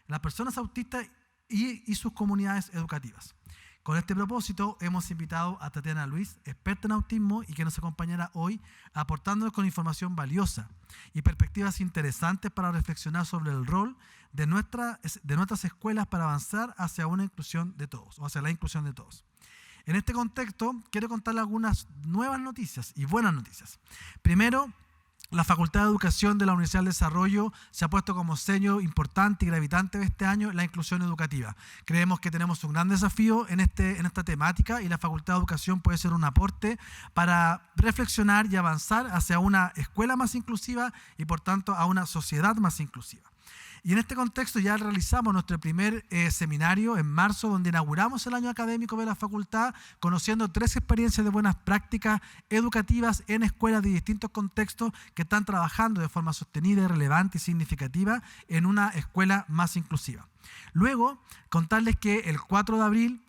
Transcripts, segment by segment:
las personas autistas y sus comunidades educativas. Con este propósito, hemos invitado a Tatiana Luis, experta en autismo y que nos acompañará hoy aportándonos con información valiosa y perspectivas interesantes para reflexionar sobre el rol de nuestras escuelas para avanzar hacia una inclusión de todos, o hacia la inclusión de todos. En este contexto, quiero contarles algunas nuevas noticias y buenas noticias. Primero, la Facultad de Educación de la Universidad del Desarrollo se ha puesto como sello importante y gravitante de este año la inclusión educativa. Creemos que tenemos un gran desafío en esta temática y la Facultad de Educación puede ser un aporte para reflexionar y avanzar hacia una escuela más inclusiva y, por tanto, a una sociedad más inclusiva. Y en este contexto ya realizamos nuestro primer seminario en marzo, donde inauguramos el año académico de la facultad, conociendo 3 experiencias de buenas prácticas educativas en escuelas de distintos contextos que están trabajando de forma sostenida, relevante y significativa en una escuela más inclusiva. Luego, contarles que el 4 de abril,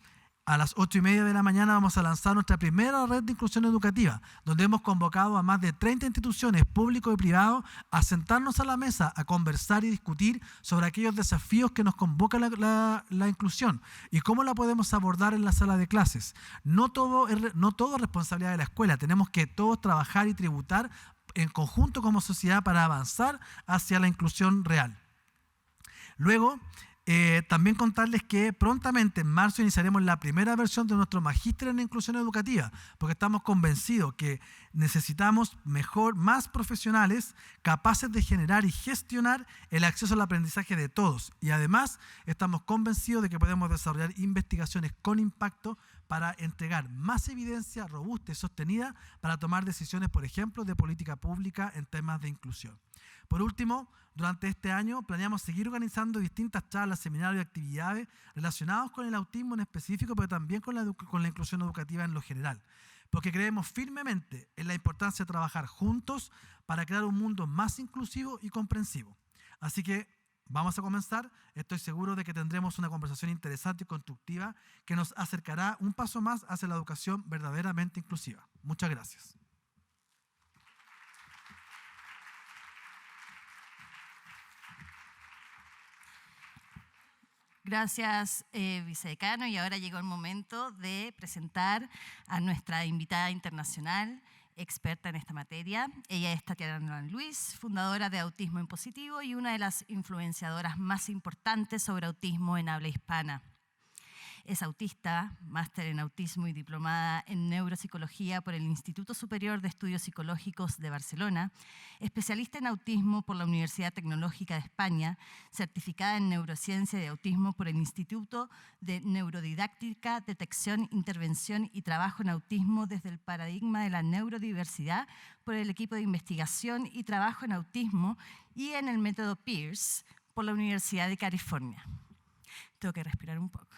a las 8:30 de la mañana vamos a lanzar nuestra primera red de inclusión educativa, donde hemos convocado a más de 30 instituciones públicos y privados a sentarnos a la mesa, a conversar y discutir sobre aquellos desafíos que nos convoca la inclusión y cómo la podemos abordar en la sala de clases. No todo es responsabilidad de la escuela, tenemos que todos trabajar y tributar en conjunto como sociedad para avanzar hacia la inclusión real. Luego, también contarles que prontamente en marzo iniciaremos la primera versión de nuestro magíster en inclusión educativa, porque estamos convencidos que necesitamos más profesionales capaces de generar y gestionar el acceso al aprendizaje de todos. Y además estamos convencidos de que podemos desarrollar investigaciones con impacto para entregar más evidencia robusta y sostenida para tomar decisiones, por ejemplo, de política pública en temas de inclusión. Por último, durante este año planeamos seguir organizando distintas charlas, seminarios y actividades relacionados con el autismo en específico, pero también con la inclusión educativa en lo general, porque creemos firmemente en la importancia de trabajar juntos para crear un mundo más inclusivo y comprensivo. Así que vamos a comenzar. Estoy seguro de que tendremos una conversación interesante y constructiva que nos acercará un paso más hacia la educación verdaderamente inclusiva. Muchas gracias. Gracias, vicedecano. Y ahora llegó el momento de presentar a nuestra invitada internacional, experta en esta materia. Ella es Tatiana Luis, fundadora de Autismo en Positivo y una de las influenciadoras más importantes sobre autismo en habla hispana. Es autista, máster en autismo y diplomada en neuropsicología por el Instituto Superior de Estudios Psicológicos de Barcelona, especialista en autismo por la Universidad Tecnológica de España, certificada en neurociencia de autismo por el Instituto de Neurodidáctica, Detección, Intervención y Trabajo en Autismo desde el paradigma de la neurodiversidad por el equipo de investigación y trabajo en autismo y en el método Pearce por la Universidad de California. Tengo que respirar un poco.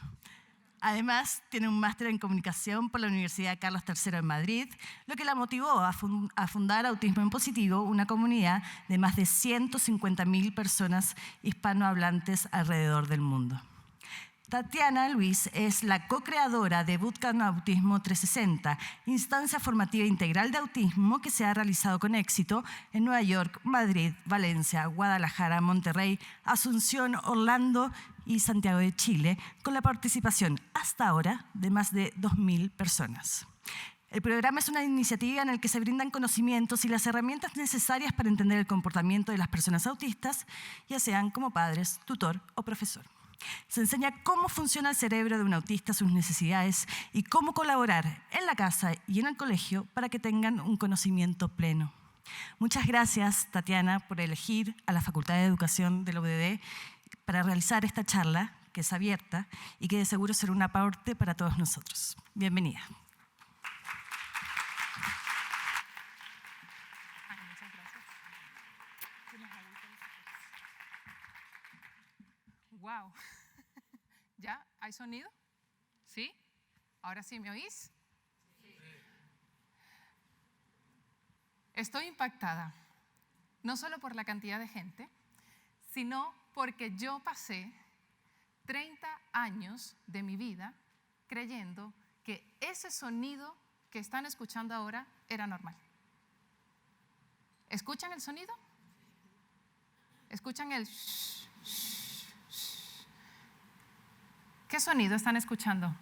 Además, tiene un máster en comunicación por la Universidad Carlos III en Madrid, lo que la motivó a fundar Autismo en Positivo, una comunidad de más de 150.000 personas hispanohablantes alrededor del mundo. Tatiana Luis es la co-creadora de Bootcamp Autismo 360, instancia formativa integral de autismo que se ha realizado con éxito en Nueva York, Madrid, Valencia, Guadalajara, Monterrey, Asunción, Orlando y Santiago de Chile, con la participación hasta ahora de más de 2.000 personas. El programa es una iniciativa en la que se brindan conocimientos y las herramientas necesarias para entender el comportamiento de las personas autistas, ya sean como padres, tutor o profesor. Se enseña cómo funciona el cerebro de un autista, sus necesidades y cómo colaborar en la casa y en el colegio para que tengan un conocimiento pleno. Muchas gracias, Tatiana, por elegir a la Facultad de Educación de la UDD para realizar esta charla, que es abierta y que de seguro será un aporte para todos nosotros. Bienvenida. Muchas gracias. Wow. ¿Ya? ¿Hay sonido? ¿Sí? ¿Ahora sí me oís? Sí. Estoy impactada, no solo por la cantidad de gente, sino porque yo pasé 30 años de mi vida creyendo que ese sonido que están escuchando ahora era normal. ¿Escuchan el sonido? ¿Escuchan el shh, shh, shh? ¿Qué sonido están escuchando?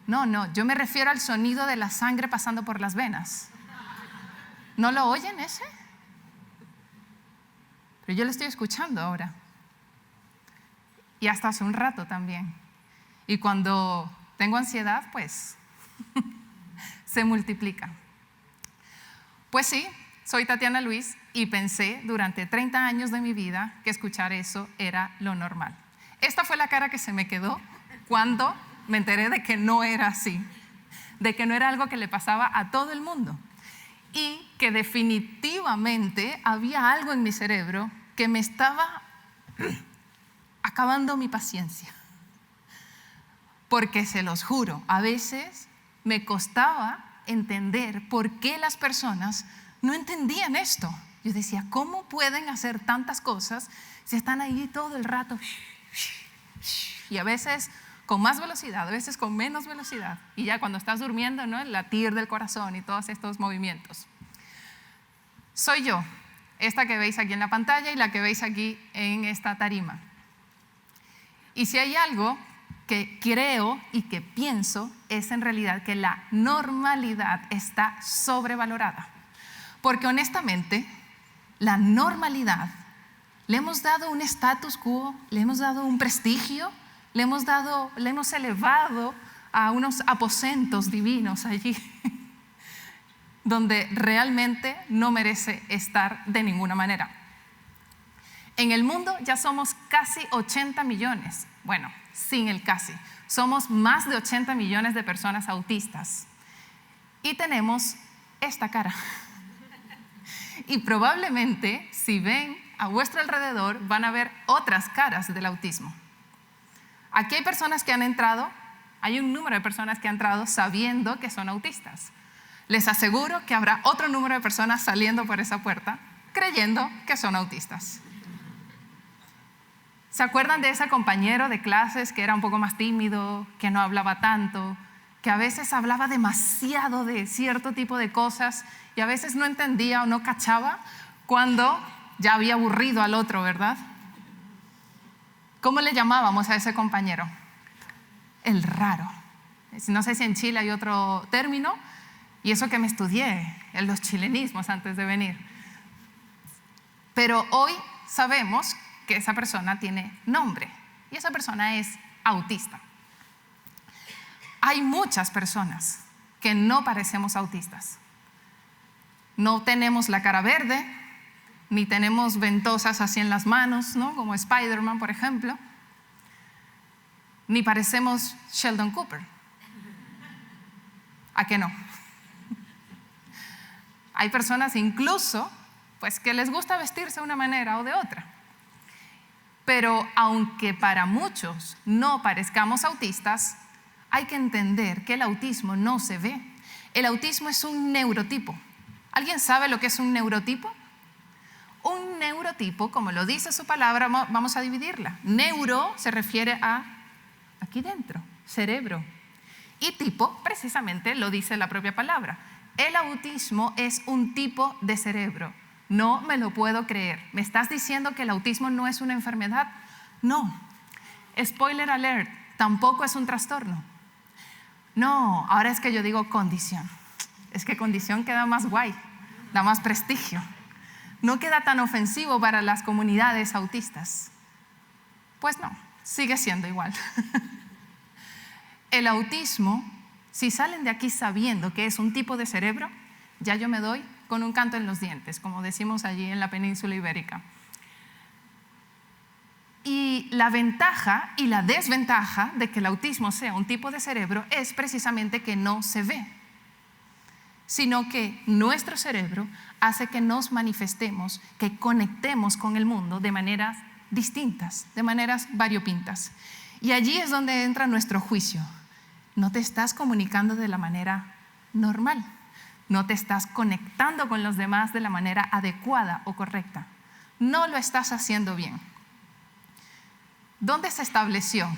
No, yo me refiero al sonido de la sangre pasando por las venas. ¿No lo oyen ese? Pero yo lo estoy escuchando ahora. Y hasta hace un rato también. Y cuando tengo ansiedad, pues se multiplica. Pues sí, soy Tatiana Luis y pensé durante 30 años de mi vida que escuchar eso era lo normal. Esta fue la cara que se me quedó cuando me enteré de que no era así, de que no era algo que le pasaba a todo el mundo y que definitivamente había algo en mi cerebro que me estaba acabando mi paciencia. Porque se los juro, a veces me costaba entender por qué las personas no entendían esto. Yo decía, ¿cómo pueden hacer tantas cosas si están ahí todo el rato? Y a veces con más velocidad, a veces con menos velocidad. Y ya cuando estás durmiendo, ¿no? El latir del corazón y todos estos movimientos. Soy yo, esta que veis aquí en la pantalla y la que veis aquí en esta tarima. Y si hay algo que creo y que pienso es en realidad que la normalidad está sobrevalorada. Porque honestamente, la normalidad le hemos dado un status quo, le hemos dado un prestigio, le hemos elevado a unos aposentos divinos allí, donde realmente no merece estar de ninguna manera. En el mundo ya somos casi 80 millones, bueno, sin el casi, somos más de 80 millones de personas autistas y tenemos esta cara. Y probablemente si ven a vuestro alrededor van a ver otras caras del autismo. Aquí hay personas que han entrado, hay un número de personas que han entrado sabiendo que son autistas. Les aseguro que habrá otro número de personas saliendo por esa puerta creyendo que son autistas. ¿Se acuerdan de ese compañero de clases que era un poco más tímido, que no hablaba tanto, que a veces hablaba demasiado de cierto tipo de cosas y a veces no entendía o no cachaba cuando ya había aburrido al otro, ¿verdad? ¿Cómo le llamábamos a ese compañero? El raro. No sé si en Chile hay otro término, y eso que me estudié en los chilenismos antes de venir. Pero hoy sabemos que esa persona tiene nombre y esa persona es autista. Hay muchas personas que no parecemos autistas. No tenemos la cara verde, ni tenemos ventosas así en las manos, ¿no? Como Spider-Man, por ejemplo. Ni parecemos Sheldon Cooper. ¿A qué no? Hay personas incluso pues, que les gusta vestirse de una manera o de otra. Pero aunque para muchos no parezcamos autistas, hay que entender que el autismo no se ve. El autismo es un neurotipo. ¿Alguien sabe lo que es un neurotipo? Un neurotipo, como lo dice su palabra, vamos a dividirla. Neuro se refiere a aquí dentro, cerebro. Y tipo, precisamente lo dice la propia palabra. El autismo es un tipo de cerebro. No me lo puedo creer. ¿Me estás diciendo que el autismo no es una enfermedad? No. Spoiler alert, tampoco es un trastorno. No, ahora es que yo digo condición. Es que condición queda más guay, da más prestigio. No queda tan ofensivo para las comunidades autistas. Pues no, sigue siendo igual. El autismo, si salen de aquí sabiendo que es un tipo de cerebro, ya yo me doy con un canto en los dientes, como decimos allí en la península ibérica. Y la ventaja y la desventaja de que el autismo sea un tipo de cerebro es precisamente que no se ve, sino que nuestro cerebro hace que nos manifestemos, que conectemos con el mundo de maneras distintas, de maneras variopintas. Y allí es donde entra nuestro juicio. No te estás comunicando de la manera normal, no te estás conectando con los demás de la manera adecuada o correcta, no lo estás haciendo bien. ¿Dónde se estableció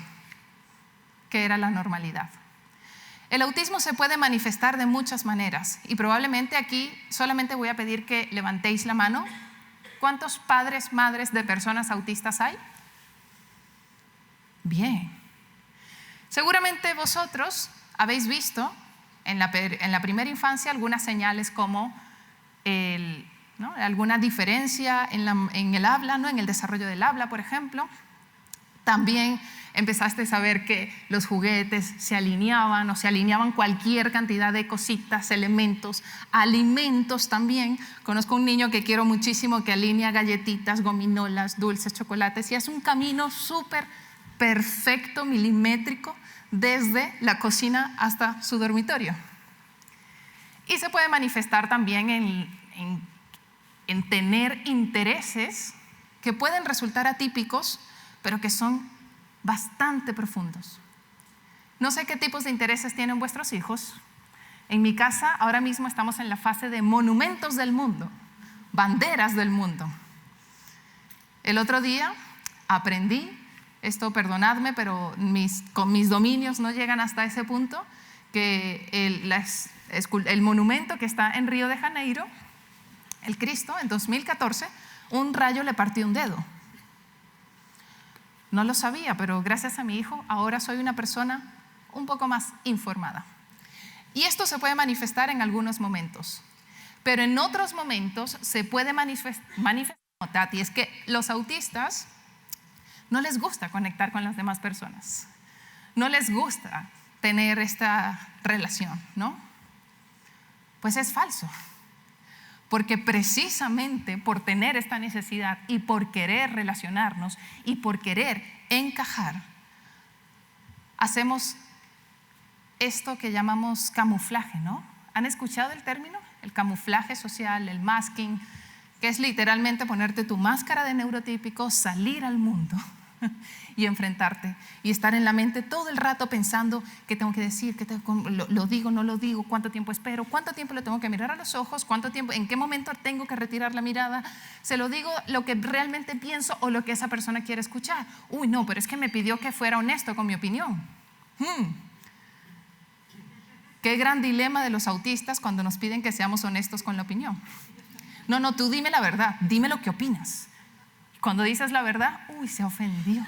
que era la normalidad? El autismo se puede manifestar de muchas maneras y probablemente aquí solamente voy a pedir que levantéis la mano. ¿Cuántos padres, madres de personas autistas hay? bien. Seguramente vosotros habéis visto en la primera infancia algunas señales como ¿no? alguna diferencia en el habla, ¿no? En el desarrollo del habla, por ejemplo. También empezaste a ver que los juguetes se alineaban, o se alineaban cualquier cantidad de cositas, elementos, alimentos también. Conozco un niño que quiero muchísimo que alinea galletitas, gominolas, dulces, chocolates, y es un camino súper perfecto, milimétrico, desde la cocina hasta su dormitorio. Y se puede manifestar también en tener intereses que pueden resultar atípicos, pero que son bastante profundos. No sé qué tipos de intereses tienen vuestros hijos. En mi casa ahora mismo estamos en la fase de monumentos del mundo, banderas del mundo. El otro día aprendí, esto perdonadme, pero con mis dominios no llegan hasta ese punto, que el monumento que está en Río de Janeiro, el Cristo, en 2014, un rayo le partió un dedo. No lo sabía, pero gracias a mi hijo ahora soy una persona un poco más informada. Y esto se puede manifestar en algunos momentos, pero en otros momentos se puede manifestar, Tati, es que los autistas no les gusta conectar con las demás personas, no les gusta tener esta relación, ¿no? Pues es falso. Porque precisamente por tener esta necesidad y por querer relacionarnos y por querer encajar, hacemos esto que llamamos camuflaje, ¿no? ¿Han escuchado el término? El camuflaje social, el masking, que es literalmente ponerte tu máscara de neurotípico, salir al mundo y enfrentarte y estar en la mente todo el rato pensando qué tengo que decir, lo digo, no lo digo, cuánto tiempo espero, cuánto tiempo le tengo que mirar a los ojos, cuánto tiempo, en qué momento tengo que retirar la mirada, se lo digo lo que realmente pienso o lo que esa persona quiere escuchar. Uy, no, pero es que me pidió que fuera honesto con mi opinión. Qué gran dilema de los autistas cuando nos piden que seamos honestos con la opinión. No, tú dime la verdad, dime lo que opinas. Cuando dices la verdad, uy, se ofendió.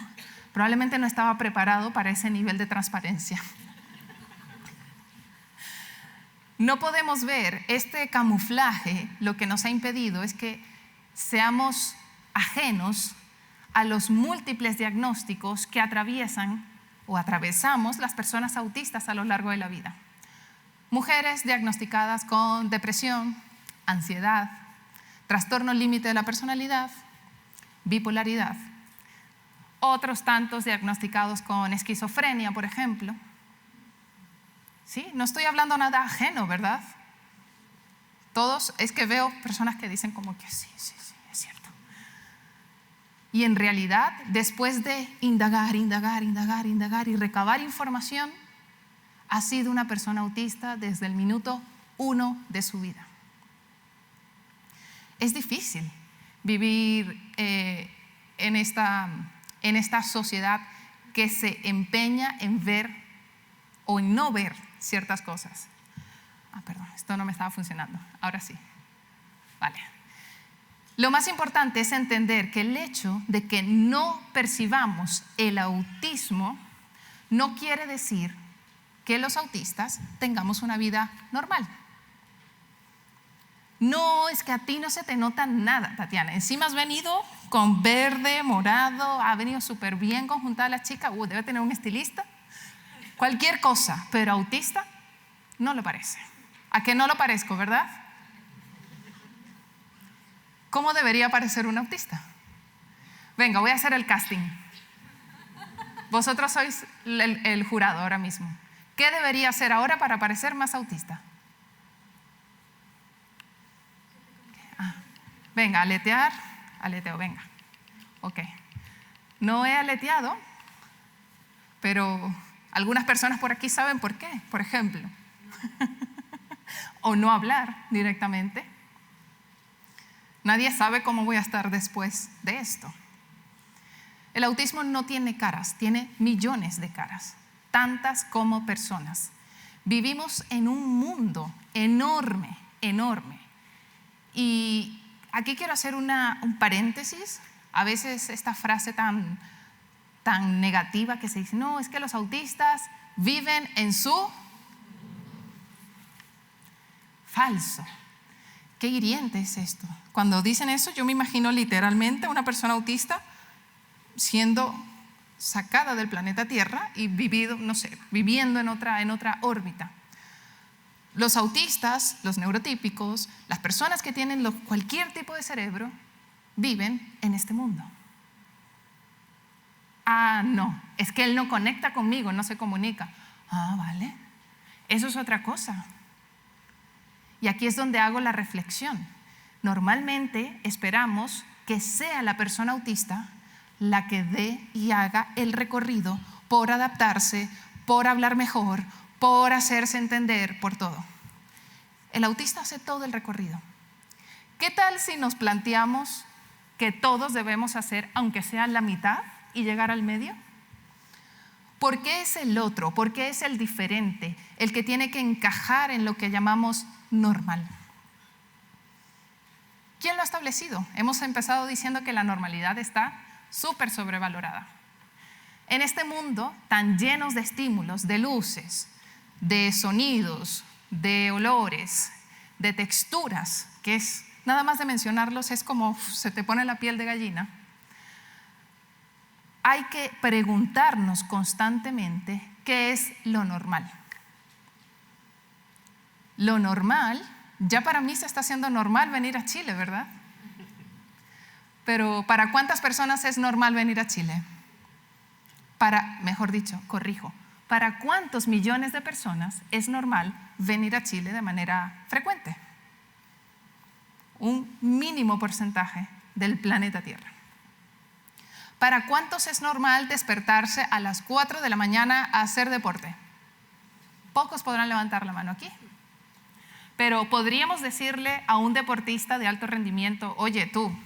Probablemente no estaba preparado para ese nivel de transparencia. No podemos ver este camuflaje. Lo que nos ha impedido es que seamos ajenos a los múltiples diagnósticos que atraviesan o atravesamos las personas autistas a lo largo de la vida. Mujeres diagnosticadas con depresión, ansiedad, trastorno límite de la personalidad, bipolaridad. Otros tantos diagnosticados con esquizofrenia, por ejemplo. ¿Sí? No estoy hablando nada ajeno, ¿verdad? Todos, es que veo personas que dicen como que sí, es cierto. Y en realidad, después de indagar y recabar información, ha sido una persona autista desde el minuto 1 de su vida. Es difícil vivir en esta sociedad que se empeña en ver o en no ver ciertas cosas. Perdón, esto no me estaba funcionando. Ahora sí. Vale. Lo más importante es entender que el hecho de que no percibamos el autismo no quiere decir que los autistas tengamos una vida normal. No, es que a ti no se te nota nada, Tatiana. Encima has venido con verde, morado, ha venido súper bien conjuntada la chica. Debe tener un estilista. Cualquier cosa, pero autista no lo parece. ¿A qué no lo parezco, verdad? ¿Cómo debería parecer un autista? Venga, voy a hacer el casting. Vosotros sois el jurado ahora mismo. ¿Qué debería hacer ahora para parecer más autista? Venga, aletear, aleteo, venga. Ok. No he aleteado, pero algunas personas por aquí saben por qué, por ejemplo. O no hablar directamente. Nadie sabe cómo voy a estar después de esto. El autismo no tiene caras, tiene millones de caras, tantas como personas. Vivimos en un mundo enorme, enorme. Y aquí quiero hacer un paréntesis. A veces esta frase tan tan negativa que se dice, no, es que los autistas viven en su... Falso. Qué hiriente es esto. Cuando dicen eso, yo me imagino literalmente a una persona autista siendo sacada del planeta Tierra y viviendo en otra órbita. Los autistas, los neurotípicos, las personas que tienen cualquier tipo de cerebro, viven en este mundo. Ah, no, es que él no conecta conmigo, no se comunica. Ah, vale, eso es otra cosa. Y aquí es donde hago la reflexión. Normalmente esperamos que sea la persona autista la que dé y haga el recorrido por adaptarse, por hablar mejor, por hacerse entender, por todo. El autista hace todo el recorrido. ¿Qué tal si nos planteamos que todos debemos hacer, aunque sea la mitad, y llegar al medio? ¿Por qué es el otro? ¿Por qué es el diferente? El que tiene que encajar en lo que llamamos normal. ¿Quién lo ha establecido? Hemos empezado diciendo que la normalidad está súper sobrevalorada. En este mundo tan llenos de estímulos, de luces, de sonidos, de olores, de texturas, que es, nada más de mencionarlos, es como se te pone la piel de gallina. Hay que preguntarnos constantemente qué es lo normal. Lo normal, ya para mí se está haciendo normal venir a Chile, ¿verdad? Pero ¿para cuántas personas es normal venir a Chile? Mejor dicho, corrijo, ¿para cuántos millones de personas es normal venir a Chile de manera frecuente? Un mínimo porcentaje del planeta Tierra. ¿Para cuántos es normal despertarse a las 4 de la mañana a hacer deporte? Pocos podrán levantar la mano aquí. Pero podríamos decirle a un deportista de alto rendimiento, oye tú,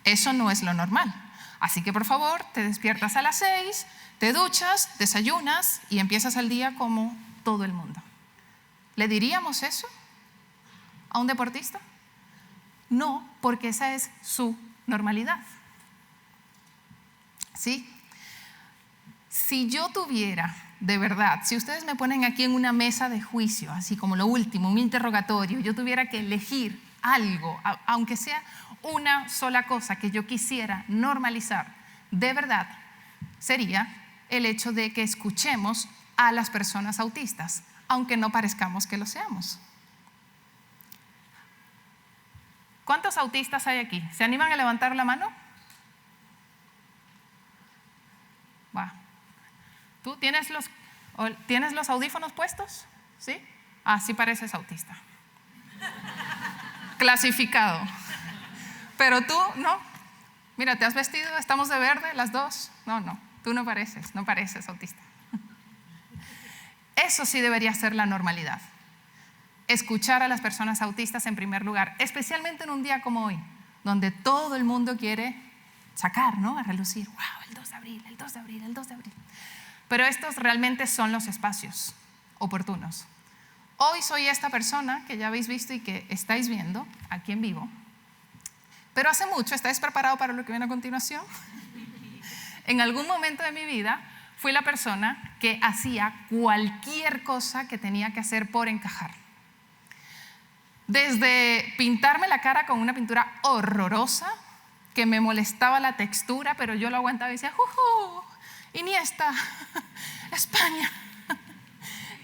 eso no es lo normal. Así que por favor, te despiertas a las 6, te duchas, desayunas y empiezas el día como todo el mundo. ¿Le diríamos eso a un deportista? No, porque esa es su normalidad. ¿Sí? Si yo tuviera, de verdad, si ustedes me ponen aquí en una mesa de juicio, así como lo último, un interrogatorio, yo tuviera que elegir algo, aunque sea una sola cosa que yo quisiera normalizar, de verdad, sería el hecho de que escuchemos a las personas autistas, aunque no parezcamos que lo seamos. ¿Cuántos autistas hay aquí? ¿Se animan a levantar la mano? Va. ¿Tú tienes los audífonos puestos? ¿Sí? Ah, sí pareces autista. Clasificado. Pero tú, no. Mira, ¿te has vestido? ¿Estamos de verde las dos? No, tú no pareces autista. Eso sí debería ser la normalidad. Escuchar a las personas autistas en primer lugar, especialmente en un día como hoy, donde todo el mundo quiere sacar, ¿no? A relucir. ¡Wow! El 2 de abril, el 2 de abril, el 2 de abril. Pero estos realmente son los espacios oportunos. Hoy soy esta persona que ya habéis visto y que estáis viendo aquí en vivo. Pero hace mucho, ¿estáis preparados para lo que viene a continuación? En algún momento de mi vida fui la persona que hacía cualquier cosa que tenía que hacer por encajar. Desde pintarme la cara con una pintura horrorosa, que me molestaba la textura, pero yo lo aguantaba y decía, Iniesta, España,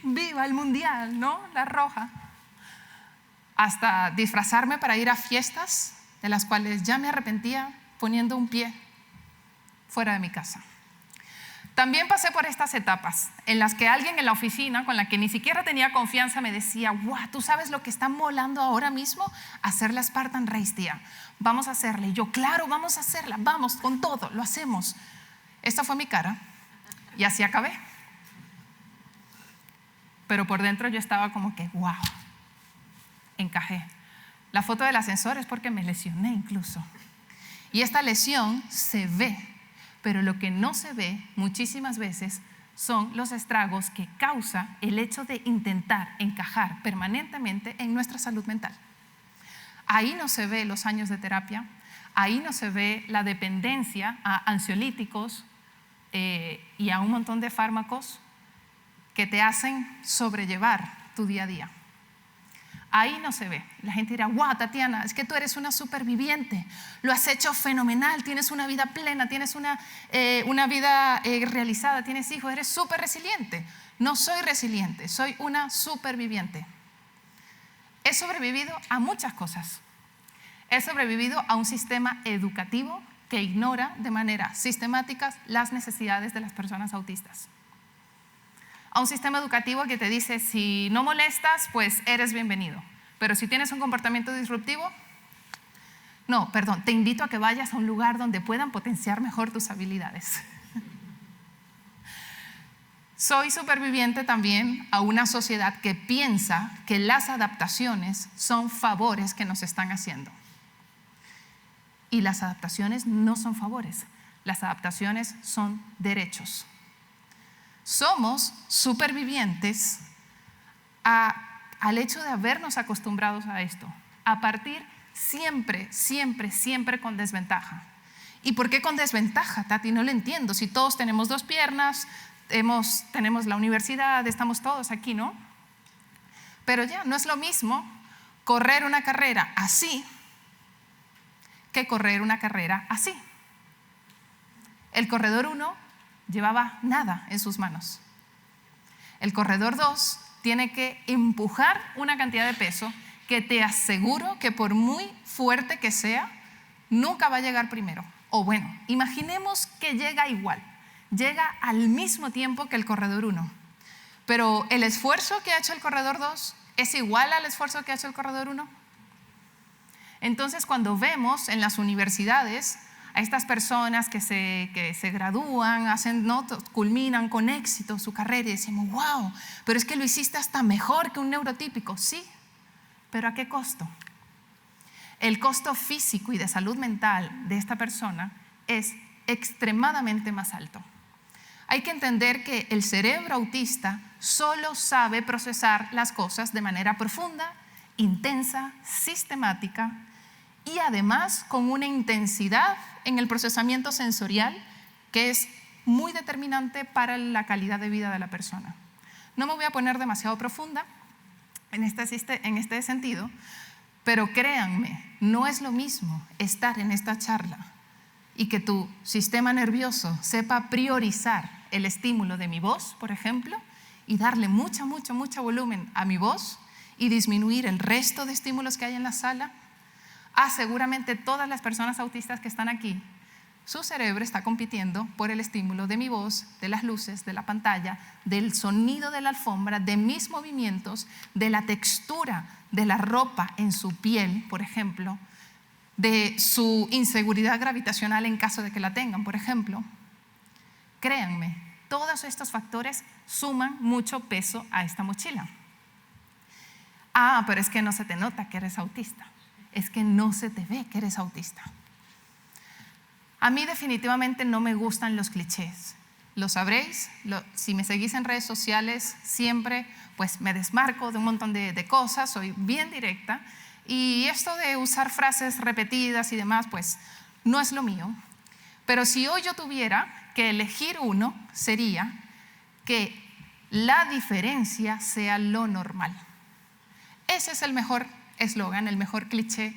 viva el mundial, ¿no? La roja. Hasta disfrazarme para ir a fiestas de las cuales ya me arrepentía poniendo un pie fuera de mi casa. También pasé por estas etapas en las que alguien en la oficina con la que ni siquiera tenía confianza me decía, wow, ¿tú sabes lo que está molando ahora mismo? Hacer la Spartan Race, tía. Vamos a hacerla. Y yo, claro, vamos a hacerla. Vamos, con todo, lo hacemos. Esta fue mi cara y así acabé. Pero por dentro yo estaba como que, wow, encajé. La foto del ascensor es porque me lesioné incluso. Y esta lesión se ve. Pero lo que no se ve muchísimas veces son los estragos que causa el hecho de intentar encajar permanentemente en nuestra salud mental. Ahí no se ve los años de terapia, ahí no se ve la dependencia a ansiolíticos, y a un montón de fármacos que te hacen sobrellevar tu día a día. Ahí no se ve. La gente dirá, wow, Tatiana, es que tú eres una superviviente, lo has hecho fenomenal, tienes una vida plena, tienes una vida realizada, tienes hijos, eres súper resiliente. No soy resiliente, soy una superviviente. He sobrevivido a muchas cosas. He sobrevivido a un sistema educativo que ignora de manera sistemática las necesidades de las personas autistas. A un sistema educativo que te dice, si no molestas, pues eres bienvenido. Pero si tienes un comportamiento disruptivo, no, perdón, te invito a que vayas a un lugar donde puedan potenciar mejor tus habilidades. Soy superviviente también a una sociedad que piensa que las adaptaciones son favores que nos están haciendo. Y las adaptaciones no son favores, las adaptaciones son derechos. Somos supervivientes al hecho de habernos acostumbrados a esto, a partir siempre con desventaja. ¿Y por qué con desventaja, Tati? No lo entiendo. Si todos tenemos 2 piernas, tenemos la universidad, estamos todos aquí, ¿no? Pero ya, no es lo mismo correr una carrera así que correr una carrera así. El corredor 1 llevaba nada en sus manos. El corredor 2 tiene que empujar una cantidad de peso que te aseguro que por muy fuerte que sea, nunca va a llegar primero. O bueno, imaginemos que llega igual, llega al mismo tiempo que el corredor 1. Pero el esfuerzo que ha hecho el corredor 2 es igual al esfuerzo que ha hecho el corredor 1. Entonces, cuando vemos en las universidades a estas personas que se gradúan, culminan con éxito su carrera y decimos, wow, pero es que lo hiciste hasta mejor que un neurotípico. Sí, pero ¿a qué costo? El costo físico y de salud mental de esta persona es extremadamente más alto. Hay que entender que el cerebro autista solo sabe procesar las cosas de manera profunda, intensa, sistemática y además con una intensidad en el procesamiento sensorial que es muy determinante para la calidad de vida de la persona. No me voy a poner demasiado profunda en este sentido, pero créanme, no es lo mismo estar en esta charla y que tu sistema nervioso sepa priorizar el estímulo de mi voz, por ejemplo, y darle mucho volumen a mi voz y disminuir el resto de estímulos que hay en la sala. Seguramente todas las personas autistas que están aquí, su cerebro está compitiendo por el estímulo de mi voz, de las luces, de la pantalla, del sonido de la alfombra, de mis movimientos, de la textura de la ropa en su piel, por ejemplo, de su inseguridad gravitacional en caso de que la tengan, por ejemplo. Créanme, todos estos factores suman mucho peso a esta mochila. Pero es que no se te nota que eres autista. Es que no se te ve que eres autista. A mí definitivamente no me gustan los clichés. Lo sabréis, si me seguís en redes sociales, siempre pues me desmarco de un montón de cosas, soy bien directa. Y esto de usar frases repetidas y demás, pues no es lo mío. Pero si hoy yo tuviera que elegir uno, sería que la diferencia sea lo normal. Ese es el mejor eslogan, el mejor cliché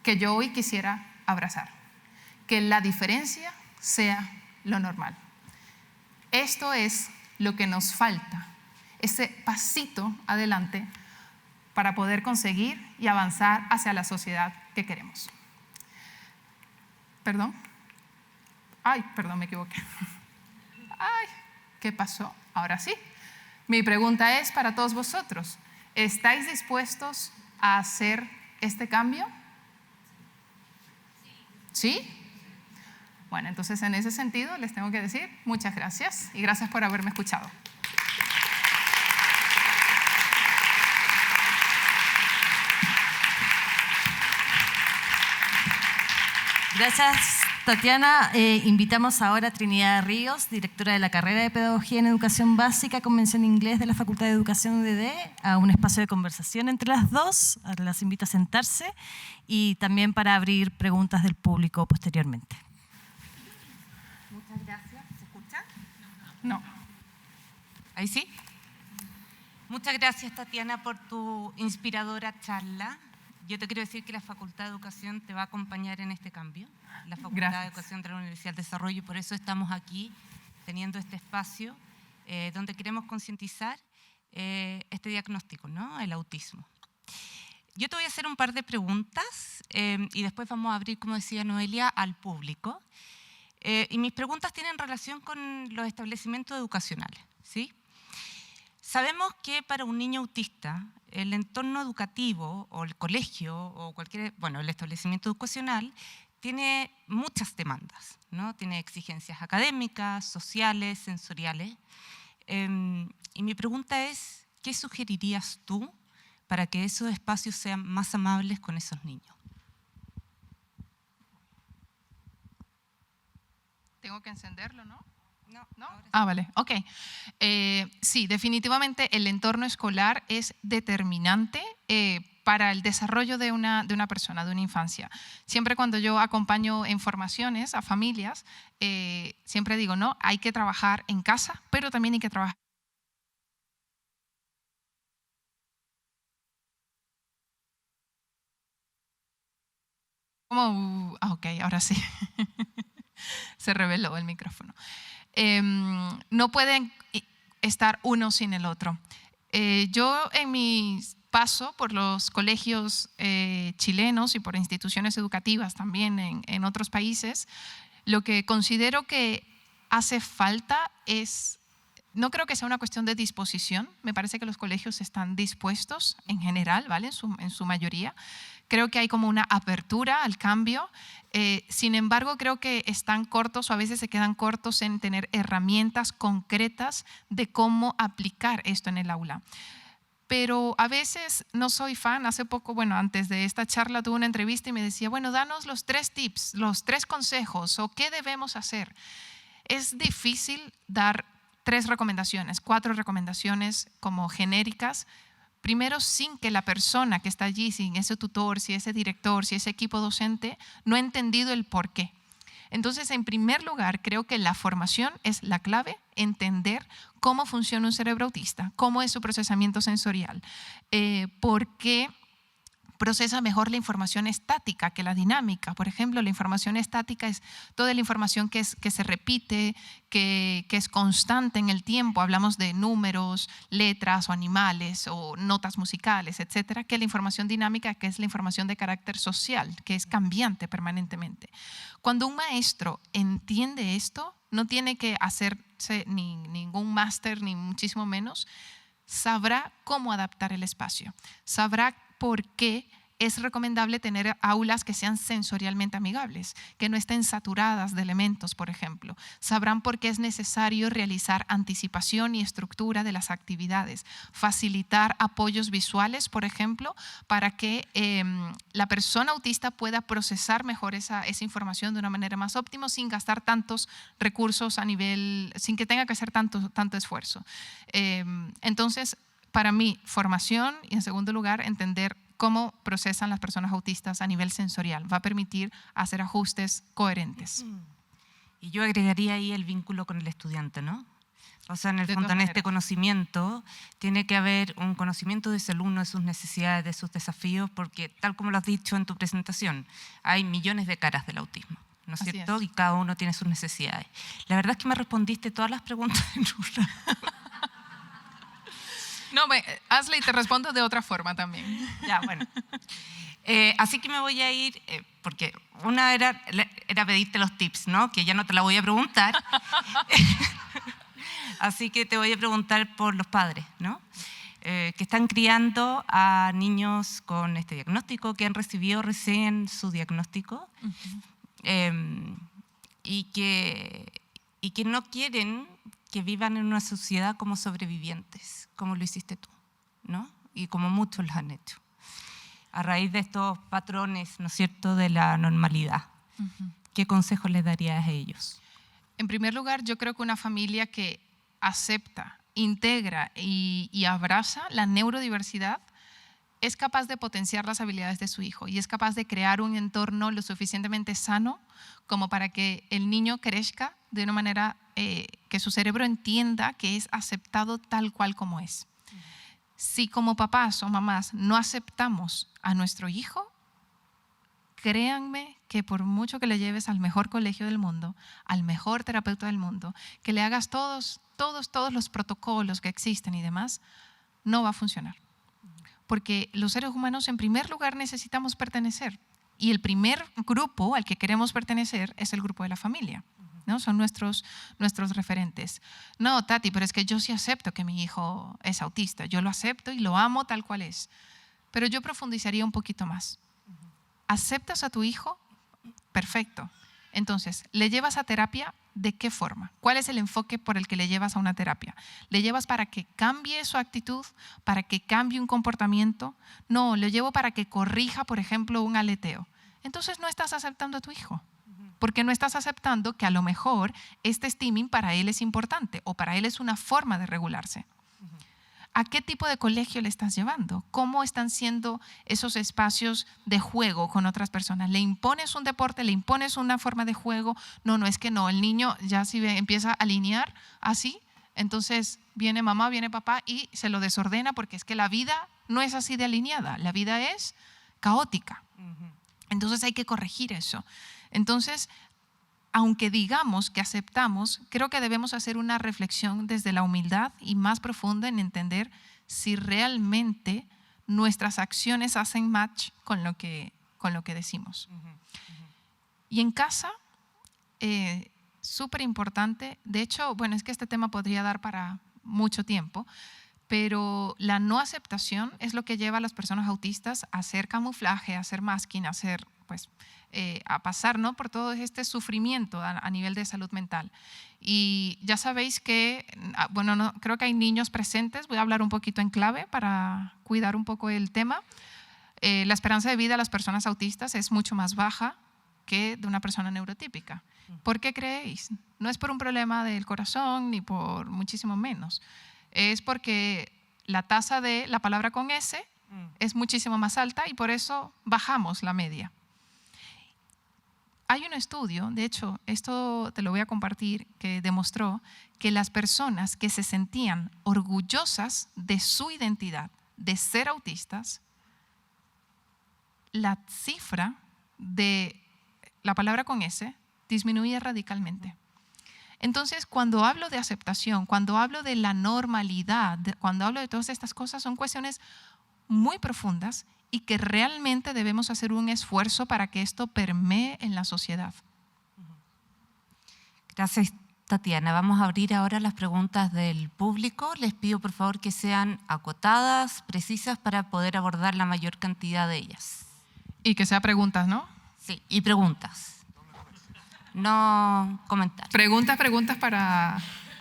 que yo hoy quisiera abrazar. Que la diferencia sea lo normal. Esto es lo que nos falta, ese pasito adelante para poder conseguir y avanzar hacia la sociedad que queremos. ¿Perdón? Perdón, me equivoqué. ¿Qué pasó? Ahora sí. Mi pregunta es para todos vosotros. ¿Estáis dispuestos a hacer este cambio? ¿Sí? Bueno, entonces en ese sentido les tengo que decir muchas gracias y gracias por haberme escuchado. Gracias, Tatiana. Invitamos ahora a Trinidad Ríos, directora de la carrera de Pedagogía en Educación Básica con mención inglés de la Facultad de Educación UDD, a un espacio de conversación entre las dos. Las invito a sentarse y también para abrir preguntas del público posteriormente. Muchas gracias. No. ¿Ahí sí? Muchas gracias, Tatiana, por tu inspiradora charla. Yo te quiero decir que la Facultad de Educación te va a acompañar en este cambio. La Facultad de Educación de la Universidad del Desarrollo, y por eso estamos aquí teniendo este espacio donde queremos concientizar este diagnóstico, ¿no? El autismo. Yo te voy a hacer un par de preguntas y después vamos a abrir, como decía Noelia, al público. Y mis preguntas tienen relación con los establecimientos educacionales, ¿sí? Sabemos que para un niño autista, el entorno educativo o el colegio o el establecimiento educacional tiene muchas demandas, ¿no? Tiene exigencias académicas, sociales, sensoriales. Y mi pregunta es, ¿qué sugerirías tú para que esos espacios sean más amables con esos niños? Tengo que encenderlo, ¿no? No. Vale, ok. Sí, definitivamente el entorno escolar es determinante para el desarrollo de una persona, de una infancia. Siempre cuando yo acompaño en formaciones a familias, siempre digo, no, hay que trabajar en casa, pero también hay que trabajar. Ok, ahora sí. Se reveló el micrófono. No pueden estar uno sin el otro. Yo en mi paso por los colegios chilenos y por instituciones educativas también en otros países, lo que considero que hace falta es, no creo que sea una cuestión de disposición, me parece que los colegios están dispuestos en general, ¿vale? en su mayoría. Creo que hay como una apertura al cambio. Sin embargo, creo que están cortos o a veces se quedan cortos en tener herramientas concretas de cómo aplicar esto en el aula. Pero a veces no soy fan. Hace poco, antes de esta charla tuve una entrevista y me decía, danos los 3 tips, los 3 consejos o qué debemos hacer. Es difícil dar 3 recomendaciones, 4 recomendaciones como genéricas, primero sin que la persona que está allí, sin ese tutor, si ese director, si ese equipo docente, no ha entendido el por qué. Entonces, en primer lugar, creo que la formación es la clave, entender cómo funciona un cerebro autista, cómo es su procesamiento sensorial, por qué procesa mejor la información estática que la dinámica. Por ejemplo, la información estática es toda la información que se repite, que es constante en el tiempo. Hablamos de números, letras o animales o notas musicales, etcétera, que la información dinámica, que es la información de carácter social, que es cambiante permanentemente. Cuando un maestro entiende esto, no tiene que hacerse ningún máster, ni muchísimo menos, sabrá cómo adaptar el espacio, sabrá por qué es recomendable tener aulas que sean sensorialmente amigables, que no estén saturadas de elementos, por ejemplo. Sabrán por qué es necesario realizar anticipación y estructura de las actividades, facilitar apoyos visuales, por ejemplo, para que la persona autista pueda procesar mejor esa información de una manera más óptima sin gastar tantos recursos sin que tenga que hacer tanto esfuerzo. Entonces, para mí, formación y en segundo lugar, entender cómo procesan las personas autistas a nivel sensorial. Va a permitir hacer ajustes coherentes. Y yo agregaría ahí el vínculo con el estudiante, ¿no? O sea, en el fondo, en este conocimiento, tiene que haber un conocimiento de ese alumno, de sus necesidades, de sus desafíos, porque tal como lo has dicho en tu presentación, hay millones de caras del autismo, ¿no es cierto? Y cada uno tiene sus necesidades. La verdad es que me respondiste todas las preguntas en un rato. No, hazle y te respondo de otra forma también. Ya, bueno. Así que me voy a ir, porque una era pedirte los tips, ¿no? Que ya no te la voy a preguntar. Así que te voy a preguntar por los padres, ¿no? Que están criando a niños con este diagnóstico, que han recibido recién su diagnóstico, y que no quieren que vivan en una sociedad como sobrevivientes, como lo hiciste tú, ¿no? Y como muchos lo han hecho, a raíz de estos patrones, ¿no es cierto?, de la normalidad. ¿Qué consejos les darías a ellos? En primer lugar, yo creo que una familia que acepta, integra y abraza la neurodiversidad es capaz de potenciar las habilidades de su hijo y es capaz de crear un entorno lo suficientemente sano como para que el niño crezca de una manera que su cerebro entienda que es aceptado tal cual como es. Si como papás o mamás no aceptamos a nuestro hijo, créanme que por mucho que le lleves al mejor colegio del mundo, al mejor terapeuta del mundo, que le hagas todos los protocolos que existen y demás, no va a funcionar. Porque los seres humanos en primer lugar necesitamos pertenecer y el primer grupo al que queremos pertenecer es el grupo de la familia, ¿no? Son nuestros referentes. No, Tati, pero es que yo sí acepto que mi hijo es autista, yo lo acepto y lo amo tal cual es, pero yo profundizaría un poquito más. ¿Aceptas a tu hijo? Perfecto. Entonces, ¿le llevas a terapia? ¿De qué forma? ¿Cuál es el enfoque por el que le llevas a una terapia? ¿Le llevas para que cambie su actitud? ¿Para que cambie un comportamiento? No, le llevo para que corrija, por ejemplo, un aleteo. Entonces no estás aceptando a tu hijo, porque no estás aceptando que a lo mejor este stimming para él es importante o para él es una forma de regularse. ¿A qué tipo de colegio le estás llevando? ¿Cómo están siendo esos espacios de juego con otras personas? ¿Le impones un deporte? ¿Le impones una forma de juego? No, es que no. El niño ya si empieza a alinear así, entonces viene mamá, viene papá y se lo desordena porque es que la vida no es así de alineada. La vida es caótica. Entonces hay que corregir eso. Entonces, aunque digamos que aceptamos, creo que debemos hacer una reflexión desde la humildad y más profunda en entender si realmente nuestras acciones hacen match con lo que decimos. Y en casa, súper importante, de hecho, bueno, es que este tema podría dar para mucho tiempo, pero la no aceptación es lo que lleva a las personas autistas a hacer camuflaje, a hacer masking, a hacer, a pasar, ¿no?, por todo este sufrimiento a nivel de salud mental. Y ya sabéis que, bueno, no, creo que hay niños presentes, voy a hablar un poquito en clave para cuidar un poco el tema. La esperanza de vida de las personas autistas es mucho más baja que de una persona neurotípica. ¿Por qué creéis? No es por un problema del corazón ni por muchísimo menos. Es porque la tasa de la palabra con S es muchísimo más alta y por eso bajamos la media. Hay un estudio, de hecho, esto te lo voy a compartir, que demostró que las personas que se sentían orgullosas de su identidad, de ser autistas, la cifra de la palabra con S disminuía radicalmente. Entonces, cuando hablo de aceptación, cuando hablo de la normalidad, cuando hablo de todas estas cosas, son cuestiones muy profundas y que realmente debemos hacer un esfuerzo para que esto permee en la sociedad. Gracias, Tatiana. Vamos a abrir ahora las preguntas del público. Les pido por favor que sean acotadas, precisas, para poder abordar la mayor cantidad de ellas. Y que sea preguntas, ¿no? Sí, y preguntas. No comentarios. Preguntas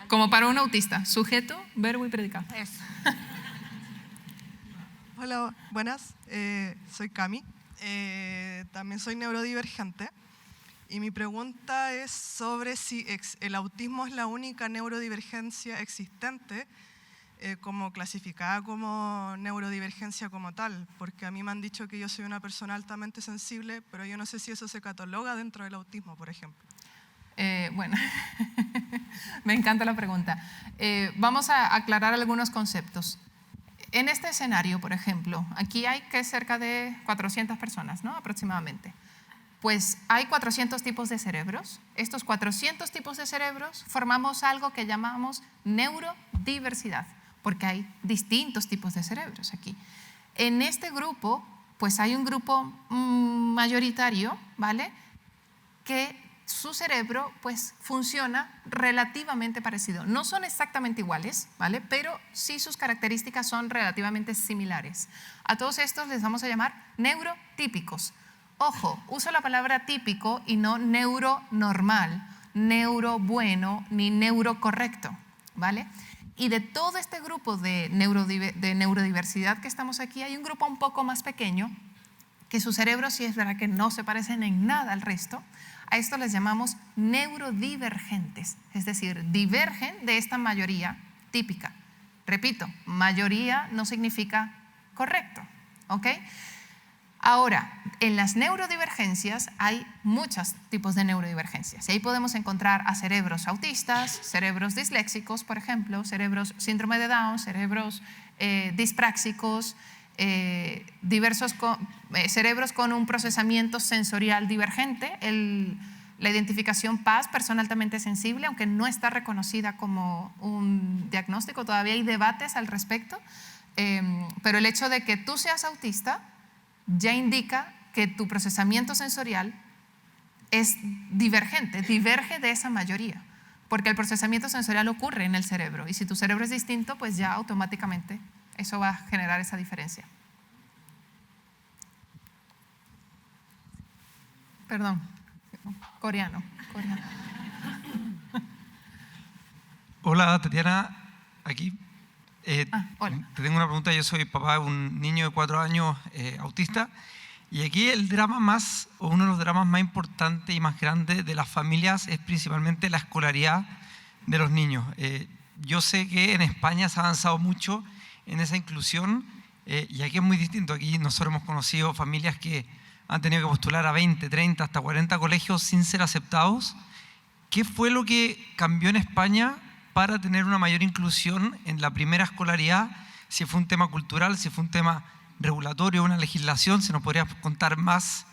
como para un autista. Sujeto, verbo y predicado. Eso. Hola, buenas. Soy Cami. También soy neurodivergente. Y mi pregunta es sobre si el autismo es la única neurodivergencia existente como clasificada como neurodivergencia como tal. Porque a mí me han dicho que yo soy una persona altamente sensible, pero yo no sé si eso se cataloga dentro del autismo, por ejemplo. Bueno, me encanta la pregunta. Vamos a aclarar algunos conceptos. En este escenario, por ejemplo, aquí hay que cerca de 400 personas, ¿no?, aproximadamente. Pues hay 400 tipos de cerebros. Estos 400 tipos de cerebros formamos algo que llamamos neurodiversidad, porque hay distintos tipos de cerebros aquí. En este grupo, pues hay un grupo mayoritario, ¿vale?, que su cerebro pues funciona relativamente parecido. No son exactamente iguales, ¿vale?, pero sí sus características son relativamente similares. A todos estos les vamos a llamar neurotípicos. Ojo, uso la palabra típico y no neuronormal, neurobueno ni neurocorrecto, ¿vale? Y de todo este grupo de neurodiversidad que estamos aquí, hay un grupo un poco más pequeño que su cerebro sí es verdad que no se parecen en nada al resto. A esto les llamamos neurodivergentes, es decir, divergen de esta mayoría típica. Repito, mayoría no significa correcto, ¿ok? Ahora, en las neurodivergencias hay muchos tipos de neurodivergencias. Y ahí podemos encontrar a cerebros autistas, cerebros disléxicos, por ejemplo, cerebros síndrome de Down, cerebros dispráxicos, cerebros con un procesamiento sensorial divergente. La identificación PAS, persona altamente sensible, aunque no está reconocida como un diagnóstico, todavía hay debates al respecto, pero el hecho de que tú seas autista ya indica que tu procesamiento sensorial es divergente, diverge de esa mayoría, porque el procesamiento sensorial ocurre en el cerebro y si tu cerebro es distinto, pues ya automáticamente eso va a generar esa diferencia. Perdón, coreano. Hola, Tatiana, aquí. Hola. Te tengo una pregunta. Yo soy papá de un niño de 4 años autista y aquí el drama más, o uno de los dramas más importantes y más grandes de las familias es principalmente la escolaridad de los niños. Yo sé que en España se ha avanzado mucho en esa inclusión y aquí es muy distinto. Aquí nosotros hemos conocido familias que han tenido que postular a 20, 30, hasta 40 colegios sin ser aceptados. ¿Qué fue lo que cambió en España para tener una mayor inclusión en la primera escolaridad? Si fue un tema cultural, si fue un tema regulatorio, una legislación, ¿se nos podría contar más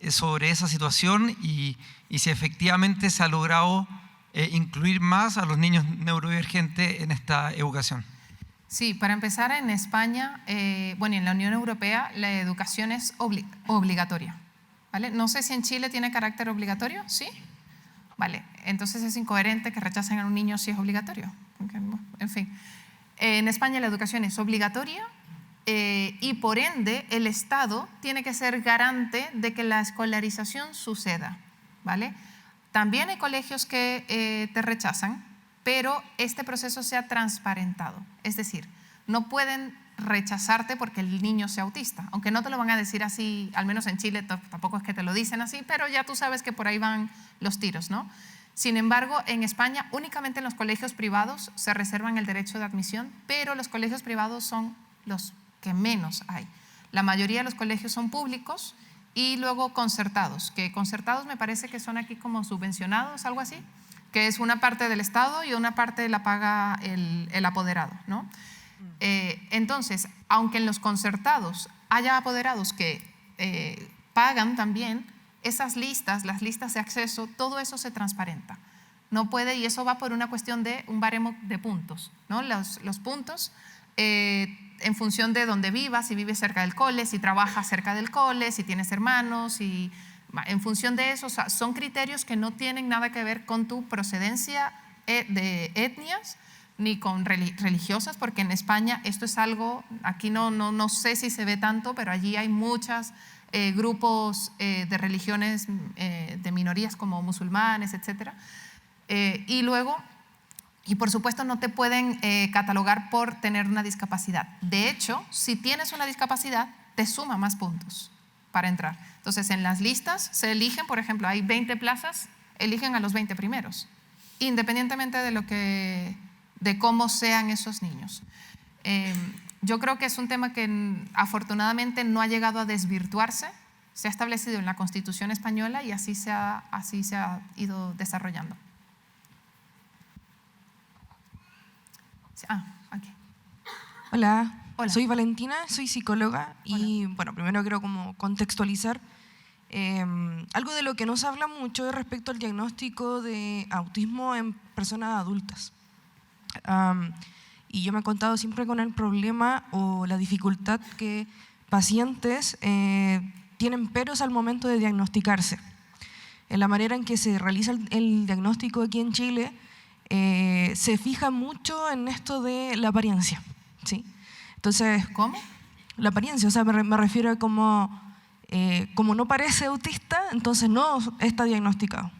sobre esa situación y si efectivamente se ha logrado incluir más a los niños neurodivergentes en esta educación? Sí, para empezar, en España, bueno, en la Unión Europea la educación es obligatoria, ¿vale? No sé si en Chile tiene carácter obligatorio, ¿sí? Vale, entonces es incoherente que rechacen a un niño si es obligatorio. En fin, en España la educación es obligatoria y por ende el Estado tiene que ser garante de que la escolarización suceda, ¿vale? También hay colegios que te rechazan, pero este proceso se ha transparentado. Es decir, no pueden rechazarte porque el niño sea autista, aunque no te lo van a decir así, al menos en Chile tampoco es que te lo dicen así, pero ya tú sabes que por ahí van los tiros, ¿no? Sin embargo, en España únicamente en los colegios privados se reservan el derecho de admisión, pero los colegios privados son los que menos hay. La mayoría de los colegios son públicos y luego concertados, que concertados me parece que son aquí como subvencionados, algo así, que es una parte del Estado y una parte la paga el apoderado, ¿no? Entonces, aunque en los concertados haya apoderados que pagan también, esas listas, las listas de acceso, todo eso se transparenta. No puede, y eso va por una cuestión de un baremo de puntos, ¿no? Los puntos en función de dónde vivas, si vives cerca del cole, si trabajas cerca del cole, si tienes hermanos, en función de eso, o sea, son criterios que no tienen nada que ver con tu procedencia de etnias ni con religiosas, porque en España esto es algo, aquí no sé si se ve tanto, pero allí hay muchos grupos de religiones de minorías como musulmanes, etc. Y por supuesto no te pueden catalogar por tener una discapacidad. De hecho, si tienes una discapacidad, te suma más puntos para entrar. Entonces, en las listas se eligen, por ejemplo, hay 20 plazas, eligen a los 20 primeros, independientemente de cómo sean esos niños. Yo creo que es un tema que afortunadamente no ha llegado a desvirtuarse, se ha establecido en la Constitución española y así se ha ido desarrollando. Aquí. Hola. Hola. Soy Valentina, soy psicóloga y bueno, primero quiero como contextualizar algo de lo que no se habla mucho es respecto al diagnóstico de autismo en personas adultas. Y yo me he contado siempre con el problema o la dificultad que pacientes tienen peros al momento de diagnosticarse. En la manera en que se realiza el diagnóstico aquí en Chile, se fija mucho en esto de la apariencia, ¿sí? Entonces, ¿cómo? La apariencia, o sea, me refiero a como no parece autista, entonces no está diagnosticado,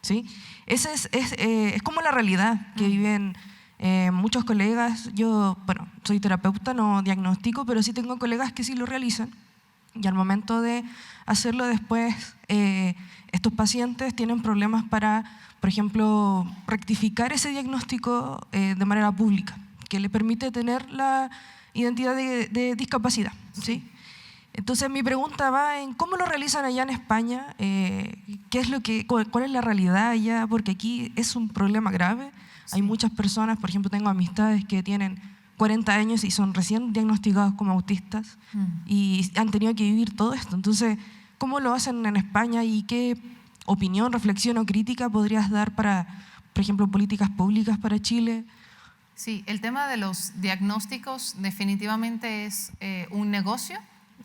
¿sí? Esa es como la realidad que viven muchos colegas. Yo, bueno, soy terapeuta, no diagnostico, pero sí tengo colegas que sí lo realizan y al momento de hacerlo después, estos pacientes tienen problemas para, por ejemplo, rectificar ese diagnóstico de manera pública, que le permite tener la identidad de discapacidad, ¿sí? Entonces mi pregunta va en cómo lo realizan allá en España, cuál es la realidad allá, porque aquí es un problema grave. Sí. Hay muchas personas, por ejemplo, tengo amistades que tienen 40 años y son recién diagnosticados como autistas y han tenido que vivir todo esto. Entonces, ¿cómo lo hacen en España y qué opinión, reflexión o crítica podrías dar para, por ejemplo, políticas públicas para Chile? Sí, el tema de los diagnósticos definitivamente es un negocio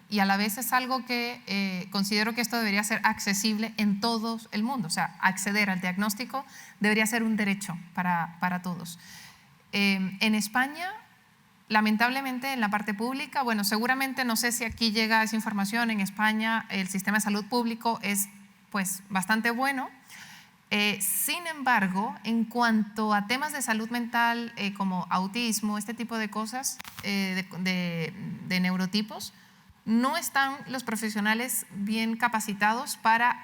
y a la vez es algo que considero que esto debería ser accesible en todo el mundo. O sea, acceder al diagnóstico debería ser un derecho para todos. En España, lamentablemente en la parte pública, bueno, seguramente no sé si aquí llega esa información, en España el sistema de salud público es pues bastante bueno. Sin embargo, en cuanto a temas de salud mental como autismo, este tipo de cosas, de neurotipos, no están los profesionales bien capacitados para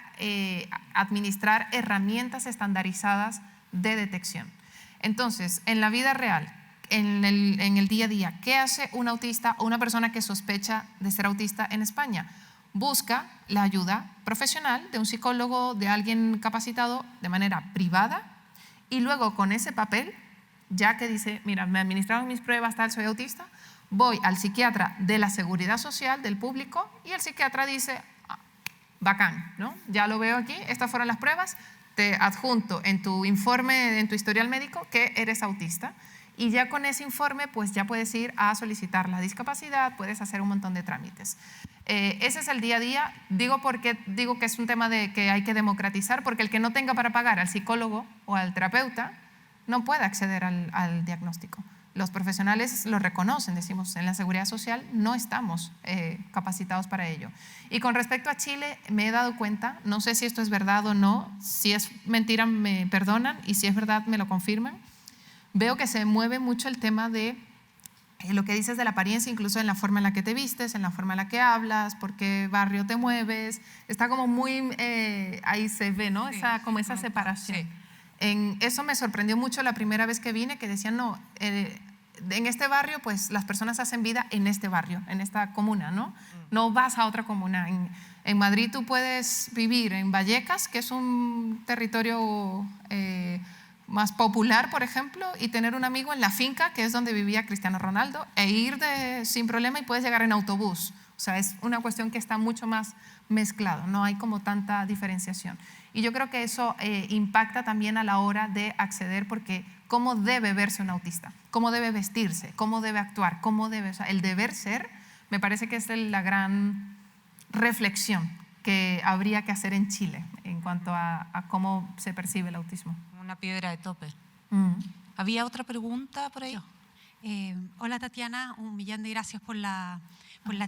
administrar herramientas estandarizadas de detección. Entonces, en la vida real, en el día a día, ¿qué hace un autista o una persona que sospecha de ser autista en España? Busca la ayuda profesional de un psicólogo, de alguien capacitado de manera privada y luego con ese papel, ya que dice, mira, me administraron mis pruebas, tal, soy autista, voy al psiquiatra de la Seguridad Social, del público, y el psiquiatra dice, bacán, ¿no? Ya lo veo aquí, estas fueron las pruebas, te adjunto en tu informe, en tu historial médico, que eres autista. Y ya con ese informe, pues ya puedes ir a solicitar la discapacidad, puedes hacer un montón de trámites. Ese es el día a día. Digo que es un tema que hay que democratizar, porque el que no tenga para pagar al psicólogo o al terapeuta no puede acceder al diagnóstico. Los profesionales lo reconocen, decimos, en la Seguridad Social no estamos capacitados para ello. Y con respecto a Chile, me he dado cuenta, no sé si esto es verdad o no, si es mentira me perdonan y si es verdad me lo confirman. Veo que se mueve mucho el tema de lo que dices de la apariencia, incluso en la forma en la que te vistes, en la forma en la que hablas, por qué barrio te mueves. Está como muy, ahí se ve, ¿no? Sí, esa separación. Sí. Eso me sorprendió mucho la primera vez que vine, que decían, no, en este barrio, pues las personas hacen vida en este barrio, en esta comuna, ¿no? No vas a otra comuna. En Madrid tú puedes vivir en Vallecas, que es un territorio más popular, por ejemplo, y tener un amigo en la finca, que es donde vivía Cristiano Ronaldo, e ir sin problema y puedes llegar en autobús. O sea, es una cuestión que está mucho más mezclado, no hay como tanta diferenciación. Y yo creo que eso impacta también a la hora de acceder, porque cómo debe verse un autista, cómo debe vestirse, cómo debe actuar, o sea, el deber ser, me parece que es la gran reflexión que habría que hacer en Chile en cuanto a cómo se percibe el autismo. Una piedra de tope. ¿Había otra pregunta por ahí? Hola Tatiana, un millón de gracias por la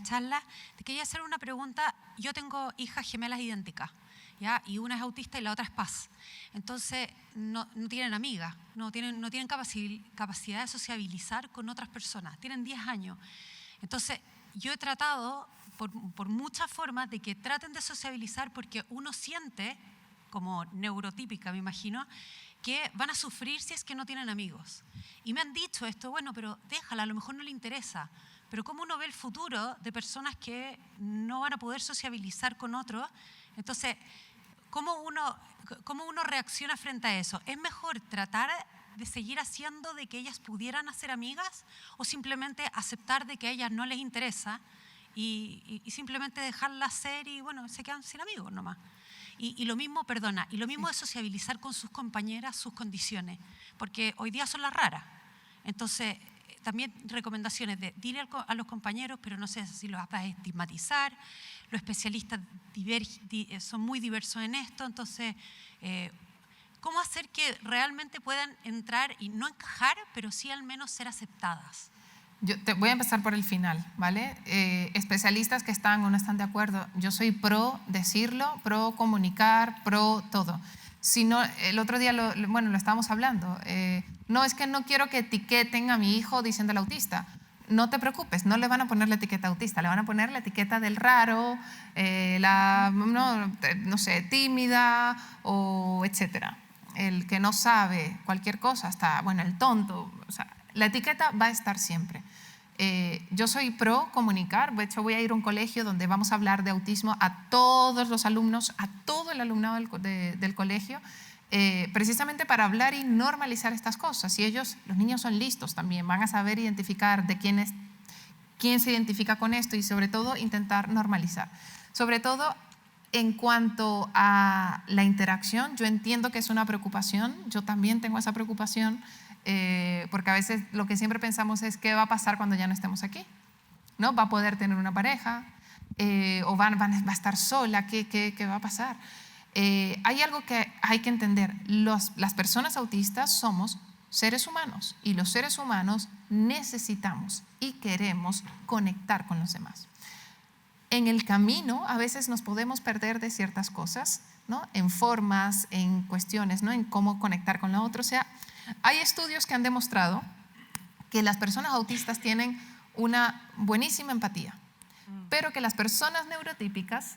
charla. Te quería hacer una pregunta. Yo tengo hijas gemelas idénticas, ¿ya? Y una es autista y la otra es paz. Entonces no tienen amigas, no tienen capacidad de sociabilizar con otras personas, tienen 10 años. Entonces yo he tratado por muchas formas de que traten de sociabilizar, porque uno siente, como neurotípica me imagino, que van a sufrir si es que no tienen amigos. Y me han dicho esto, bueno, pero déjala, a lo mejor no le interesa. Pero ¿cómo uno ve el futuro de personas que no van a poder sociabilizar con otros? Entonces, ¿cómo uno reacciona frente a eso? ¿Es mejor tratar de seguir haciendo de que ellas pudieran hacer amigas o simplemente aceptar de que a ellas no les interesa y simplemente dejarlas ser y bueno, se quedan sin amigos nomás? Y lo mismo, y lo mismo de sociabilizar con sus compañeras, sus condiciones, porque hoy día son las raras. Entonces, también recomendaciones de dile a los compañeros, pero no sé si los vas a estigmatizar. Los especialistas son muy diversos en esto, entonces, ¿cómo hacer que realmente puedan entrar y no encajar, pero sí al menos ser aceptadas? Yo voy a empezar por el final, ¿vale? Especialistas que están o no están de acuerdo, yo soy pro decirlo, pro comunicar, pro todo. Si no, el otro día lo estábamos hablando, no es que no quiero que etiqueten a mi hijo diciéndole autista. No te preocupes, no le van a poner la etiqueta autista, le van a poner la etiqueta del raro, no sé, tímida o etcétera. El que no sabe cualquier cosa, hasta, bueno, el tonto, o sea, la etiqueta va a estar siempre. Yo soy pro comunicar. De hecho, voy a ir a un colegio donde vamos a hablar de autismo a todos los alumnos, a todo el alumnado del colegio, precisamente para hablar y normalizar estas cosas. Y los niños son listos también, van a saber identificar de quién se identifica con esto y sobre todo intentar normalizar. Sobre todo en cuanto a la interacción, yo entiendo que es una preocupación, yo también tengo esa preocupación, porque a veces lo que siempre pensamos es qué va a pasar cuando ya no estemos aquí, ¿no? ¿Va a poder tener una pareja? ¿O va a estar sola? ¿Qué va a pasar? Hay algo que hay que entender, las personas autistas somos seres humanos y los seres humanos necesitamos y queremos conectar con los demás. En el camino a veces nos podemos perder de ciertas cosas, ¿no? En formas, en cuestiones, ¿no? En cómo conectar con la otra. O sea, hay estudios que han demostrado que las personas autistas tienen una buenísima empatía, pero que las personas neurotípicas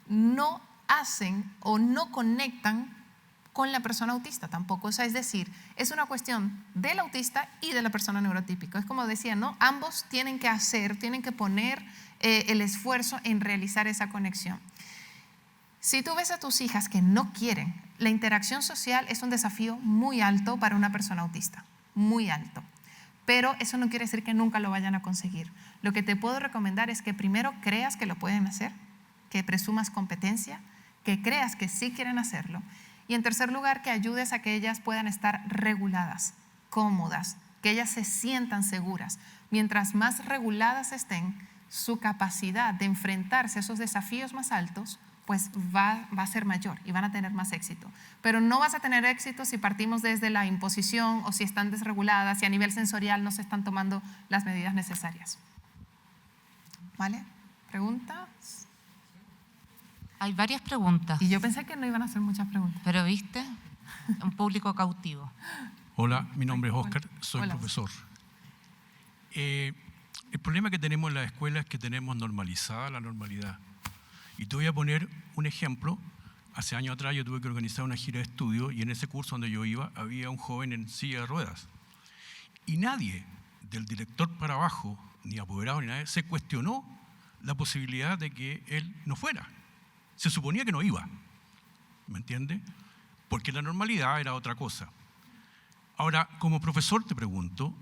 no hacen o no conectan con la persona autista tampoco. O sea, es decir, es una cuestión del autista y de la persona neurotípica. Es como decía, ¿no? Ambos tienen que hacer, tienen que poner el esfuerzo en realizar esa conexión. Si tú ves a tus hijas que no quieren, la interacción social es un desafío muy alto para una persona autista, muy alto. Pero eso no quiere decir que nunca lo vayan a conseguir. Lo que te puedo recomendar es que primero creas que lo pueden hacer, que presumas competencia, que creas que sí quieren hacerlo. Y en tercer lugar, que ayudes a que ellas puedan estar reguladas, cómodas, que ellas se sientan seguras. Mientras más reguladas estén, su capacidad de enfrentarse a esos desafíos más altos, pues va a ser mayor y van a tener más éxito. Pero no vas a tener éxito si partimos desde la imposición o si están desreguladas, si a nivel sensorial no se están tomando las medidas necesarias. ¿Vale? ¿Preguntas? Hay varias preguntas. Y yo pensé que no iban a hacer muchas preguntas. Pero viste, un público cautivo. Hola, mi nombre es Oscar, soy Hola. profesor. El problema que tenemos en la escuela es que tenemos normalizada la normalidad. Y te voy a poner un ejemplo. Hace años atrás yo tuve que organizar una gira de estudio y en ese curso donde yo iba había un joven en silla de ruedas. Y nadie, del director para abajo, ni apoderado ni nadie, se cuestionó la posibilidad de que él no fuera. Se suponía que no iba, ¿me entiende? Porque la normalidad era otra cosa. Ahora, como profesor te pregunto,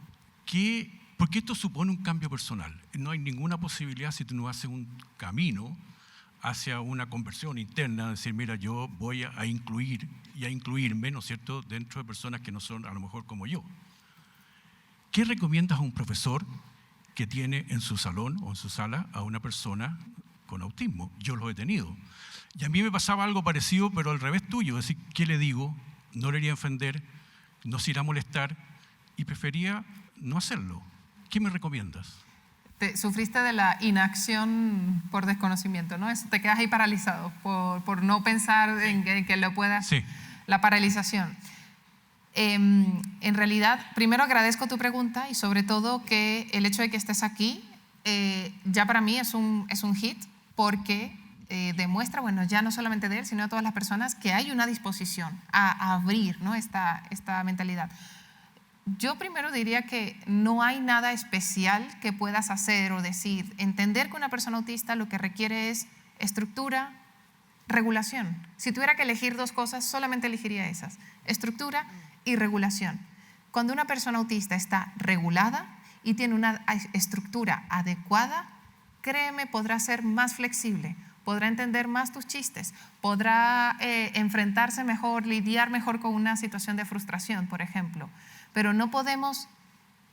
porque esto supone un cambio personal. No hay ninguna posibilidad si tú no haces un camino hacia una conversión interna, decir, mira, yo voy a incluir y a incluirme, ¿no es cierto?, dentro de personas que no son a lo mejor como yo. ¿Qué recomiendas a un profesor que tiene en su salón o en su sala a una persona con autismo? Yo lo he tenido. Y a mí me pasaba algo parecido, pero al revés tuyo. Es decir, ¿qué le digo? No le iría a ofender, no se irá a molestar y prefería no hacerlo. ¿Qué me recomiendas? Sufriste de la inacción por desconocimiento, ¿no? Te quedas ahí paralizado por no pensar en que lo puedas. Sí. La paralización. En realidad, primero agradezco tu pregunta y sobre todo que el hecho de que estés aquí ya para mí es un hit porque demuestra, bueno, ya no solamente de él, sino de todas las personas que hay una disposición a abrir, ¿no? esta mentalidad. Yo primero diría que no hay nada especial que puedas hacer o decir. Entender que una persona autista lo que requiere es estructura, regulación. Si tuviera que elegir dos cosas, solamente elegiría esas: estructura y regulación. Cuando una persona autista está regulada y tiene una estructura adecuada, créeme, podrá ser más flexible, podrá entender más tus chistes, podrá enfrentarse mejor, lidiar mejor con una situación de frustración, por ejemplo. Pero no podemos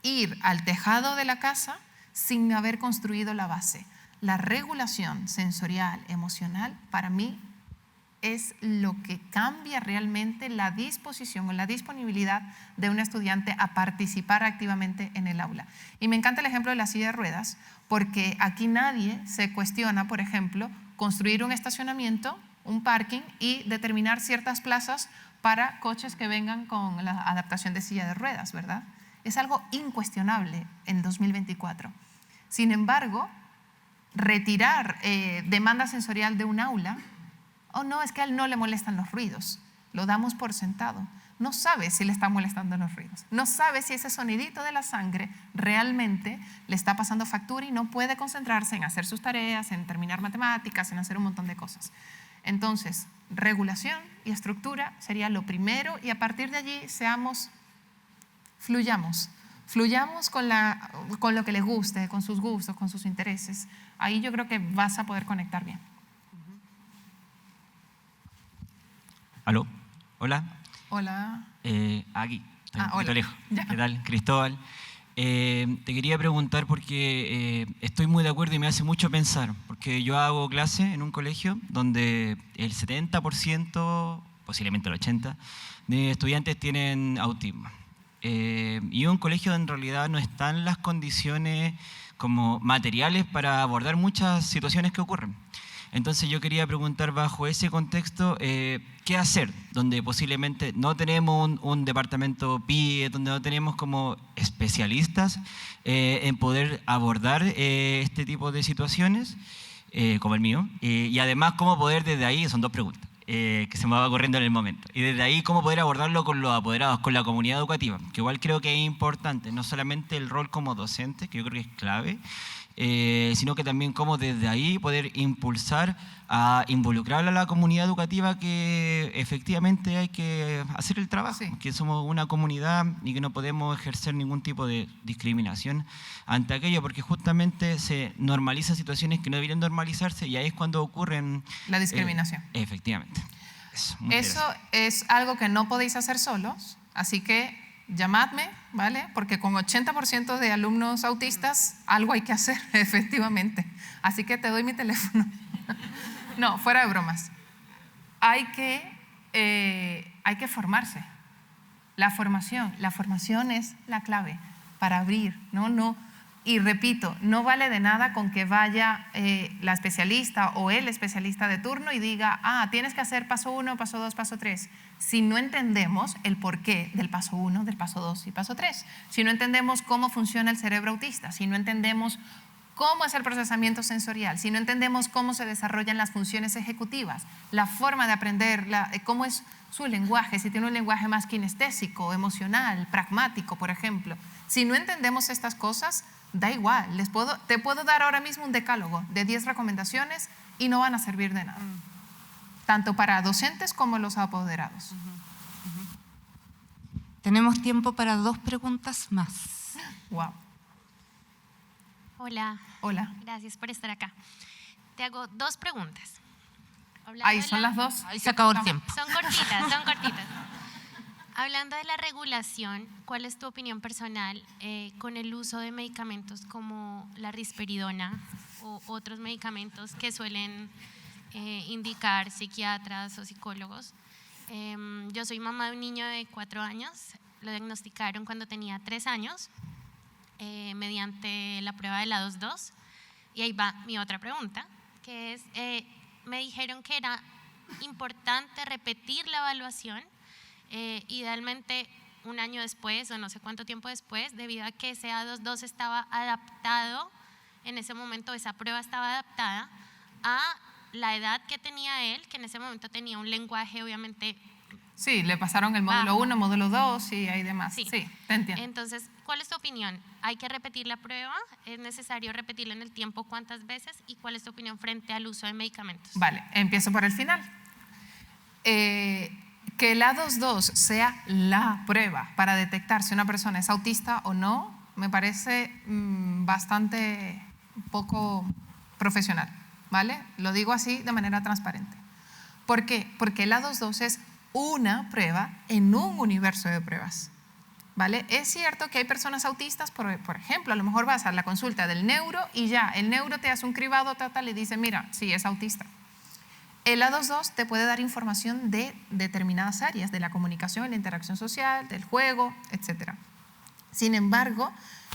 ir al tejado de la casa sin haber construido la base. La regulación sensorial, emocional, para mí es lo que cambia realmente la disposición o la disponibilidad de un estudiante a participar activamente en el aula. Y me encanta el ejemplo de la silla de ruedas, porque aquí nadie se cuestiona, por ejemplo, construir un estacionamiento, un parking y determinar ciertas plazas para coches que vengan con la adaptación de silla de ruedas, ¿verdad? Es algo incuestionable en 2024. Sin embargo, retirar demanda sensorial de un aula, oh no, es que a él no le molestan los ruidos, lo damos por sentado. no sabe si le están molestando los ruidos, no sabe si ese sonidito de la sangre realmente le está pasando factura y no puede concentrarse en hacer sus tareas, en terminar matemáticas, en hacer un montón de cosas. Entonces, regulación y estructura sería lo primero, y a partir de allí fluyamos con lo que les guste, con sus gustos, con sus intereses. Ahí yo creo que vas a poder conectar bien. ¿Aló? ¿Hola? Hola. Aquí, hola. lejos. Ya. ¿Qué tal? Cristóbal. Te quería preguntar porque estoy muy de acuerdo y me hace mucho pensar, porque yo hago clase en un colegio donde el 70%, posiblemente el 80%, de estudiantes tienen autismo. Y un colegio donde en realidad no están las condiciones como materiales para abordar muchas situaciones que ocurren. Entonces yo quería preguntar bajo ese contexto, ¿qué hacer? Donde posiblemente no tenemos un departamento PIE, donde no tenemos como especialistas en poder abordar este tipo de situaciones, como el mío, y además cómo poder desde ahí, son dos preguntas, que se me va corriendo en el momento, y desde ahí cómo poder abordarlo con los apoderados, con la comunidad educativa, que igual creo que es importante, no solamente el rol como docente, que yo creo que es clave, sino que también cómo desde ahí poder impulsar a involucrar a la comunidad educativa, que efectivamente hay que hacer el trabajo, Sí. que somos una comunidad y que no podemos ejercer ningún tipo de discriminación ante aquello, porque justamente se normalizan situaciones que no deberían normalizarse y ahí es cuando ocurren La discriminación. Efectivamente. Muchas Eso gracias. es algo que no podéis hacer solos, así que llamadme, ¿vale? Porque con 80% de alumnos autistas algo hay que hacer, efectivamente. Así que te doy mi teléfono. No, fuera de bromas. Hay que formarse. La formación es la clave para abrir, ¿no? Y repito, no vale de nada con que vaya la especialista o el especialista de turno y diga, tienes que hacer paso 1, paso 2, paso 3. Si no entendemos el porqué del paso 1, del paso 2 y paso 3, si no entendemos cómo funciona el cerebro autista, si no entendemos cómo es el procesamiento sensorial, si no entendemos cómo se desarrollan las funciones ejecutivas, la forma de aprender, cómo es su lenguaje, si tiene un lenguaje más kinestésico, emocional, pragmático, por ejemplo. Si no entendemos estas cosas, da igual, te puedo dar ahora mismo un decálogo de 10 recomendaciones y no van a servir de nada. Tanto para docentes como los apoderados. Tenemos tiempo para 2 preguntas más. Wow. Hola. Hola. Gracias por estar acá. Te hago 2 preguntas. Ahí son las 2. Ahí se acabó el tiempo. Son cortitas. Hablando de la regulación, ¿cuál es tu opinión personal con el uso de medicamentos como la risperidona o otros medicamentos que suelen indicar psiquiatras o psicólogos? Yo soy mamá de un niño de 4 años, lo diagnosticaron cuando tenía 3 años mediante la prueba de la 2-2, y ahí va mi otra pregunta, que es, me dijeron que era importante repetir la evaluación, idealmente un año después o no sé cuánto tiempo después, debido a que ese A2-2 estaba adaptado, en ese momento esa prueba estaba adaptada a la edad que tenía él, que en ese momento tenía un lenguaje obviamente... Sí, le pasaron el módulo 1, módulo 2 y hay demás. Sí, te entiendo. Entonces, ¿cuál es tu opinión? ¿Hay que repetir la prueba? ¿Es necesario repetirla en el tiempo? ¿Cuántas veces? ¿Y cuál es tu opinión frente al uso de medicamentos? Vale, empiezo por el final. Que el A2-2 sea la prueba para detectar si una persona es autista o no, me parece bastante poco profesional, ¿vale? Lo digo así de manera transparente. ¿Por qué? Porque el A2-2 es una prueba en un universo de pruebas, ¿vale? Es cierto que hay personas autistas, por ejemplo, a lo mejor vas a la consulta del neuro y ya, el neuro te hace un cribado total y dice, mira, sí, es autista. El A2-2 te puede dar información de determinadas áreas, de la comunicación, la interacción social, del juego, etc. Sin embargo,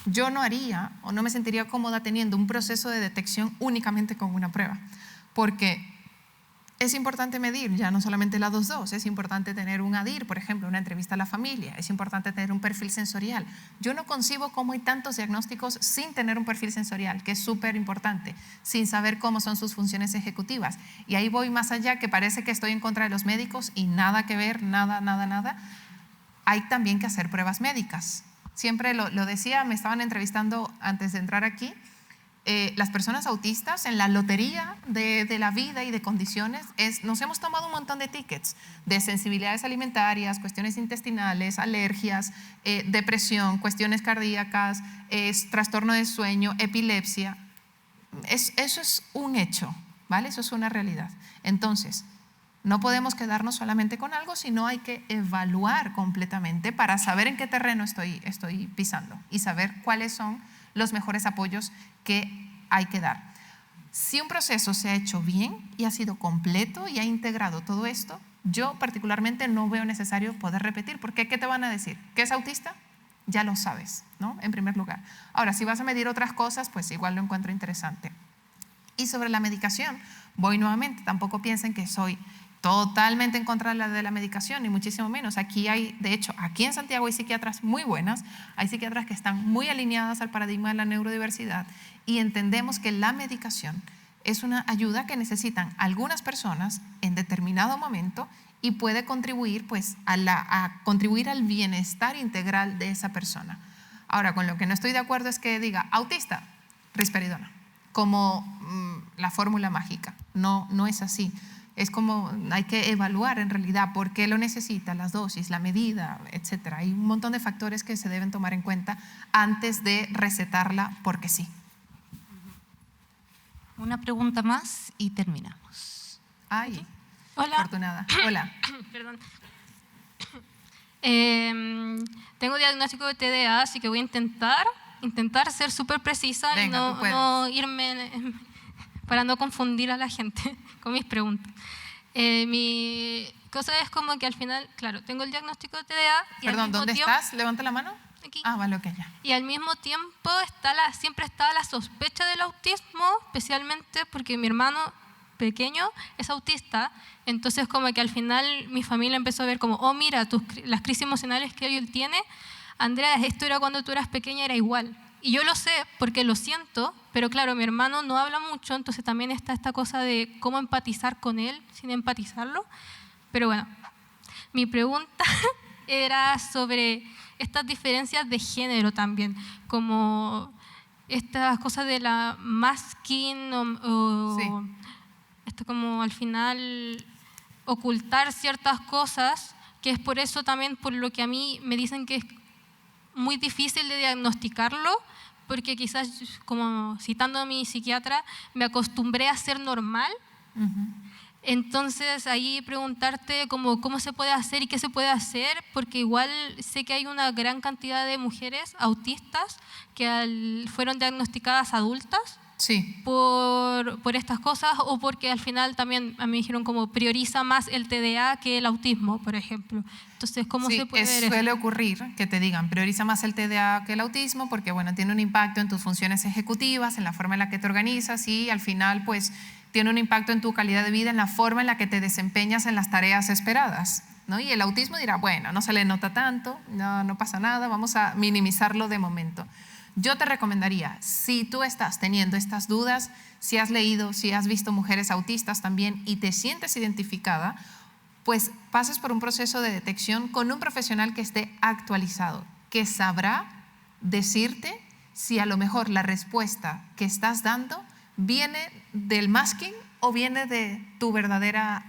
yo no haría o no me sentiría cómoda teniendo un proceso de detección únicamente con una prueba, porque es importante medir ya no solamente el A2-2, es importante tener un ADIR, por ejemplo, una entrevista a la familia, es importante tener un perfil sensorial. Yo no concibo cómo hay tantos diagnósticos sin tener un perfil sensorial, que es súper importante, sin saber cómo son sus funciones ejecutivas. Y ahí voy más allá, que parece que estoy en contra de los médicos y nada que ver, nada. hay también que hacer pruebas médicas. Siempre lo decía, me estaban entrevistando antes de entrar aquí, las personas autistas en la lotería de la vida y de condiciones, nos hemos tomado un montón de tickets de sensibilidades alimentarias, cuestiones intestinales, alergias, depresión, cuestiones cardíacas, trastorno de sueño, epilepsia. Eso es un hecho, ¿vale? Eso es una realidad. Entonces, no podemos quedarnos solamente con algo, sino hay que evaluar completamente para saber en qué terreno estoy pisando y saber cuáles son los mejores apoyos que hay que dar. Si un proceso se ha hecho bien y ha sido completo y ha integrado todo esto, yo particularmente no veo necesario poder repetir, porque ¿qué te van a decir? ¿Que es autista? Ya lo sabes, ¿no? En primer lugar. Ahora, si vas a medir otras cosas, pues igual lo encuentro interesante. Y sobre la medicación, voy nuevamente, tampoco piensen que soy totalmente en contra de la medicación, ni muchísimo menos. Aquí hay, de hecho, aquí en Santiago hay psiquiatras muy buenas, hay psiquiatras que están muy alineadas al paradigma de la neurodiversidad y entendemos que la medicación es una ayuda que necesitan algunas personas en determinado momento y puede contribuir, pues, a contribuir al bienestar integral de esa persona. Ahora, con lo que no estoy de acuerdo es que diga autista, risperidona, como la fórmula mágica. No es así. Es como hay que evaluar en realidad por qué lo necesita, las dosis, la medida, etc. Hay un montón de factores que se deben tomar en cuenta antes de recetarla porque sí. Una pregunta más y terminamos. Ay, hola. Afortunada. Hola. Perdón. Tengo diagnóstico de TDA, así que voy a intentar ser súper precisa. Venga, y no irme para no confundir a la gente con mis preguntas. Mi cosa es como que al final, claro, tengo el diagnóstico de TDA. Perdón, ¿dónde estás? Levanta la mano. Aquí. Ah, vale, ok, ya. Y al mismo tiempo siempre está la sospecha del autismo, especialmente porque mi hermano pequeño es autista. Entonces como que al final mi familia empezó a ver como, oh mira, las crisis emocionales que él tiene, Andrea, esto era cuando tú eras pequeña, era igual. Y yo lo sé porque lo siento, pero claro, mi hermano no habla mucho, entonces también está esta cosa de cómo empatizar con él sin empatizarlo. Pero bueno, mi pregunta era sobre estas diferencias de género también, como estas cosas de la masking o Sí. esto como al final ocultar ciertas cosas, que es por eso también por lo que a mí me dicen que es muy difícil de diagnosticarlo, porque quizás, como citando a mi psiquiatra, me acostumbré a ser normal. Entonces ahí preguntarte cómo se puede hacer y qué se puede hacer, porque igual sé que hay una gran cantidad de mujeres autistas que fueron diagnosticadas adultas. Sí. Por estas cosas, o porque al final también a mí me dijeron como prioriza más el TDA que el autismo, por ejemplo. Entonces, ¿cómo se puede ver eso? Suele ocurrir que te digan prioriza más el TDA que el autismo porque, bueno, tiene un impacto en tus funciones ejecutivas, en la forma en la que te organizas y al final, pues, tiene un impacto en tu calidad de vida, en la forma en la que te desempeñas en las tareas esperadas, ¿no? Y el autismo dirá, bueno, no se le nota tanto, no pasa nada, vamos a minimizarlo de momento. Yo te recomendaría, si tú estás teniendo estas dudas, si has leído, si has visto mujeres autistas también y te sientes identificada, pues pases por un proceso de detección con un profesional que esté actualizado, que sabrá decirte si a lo mejor la respuesta que estás dando viene del masking o viene de tu verdadera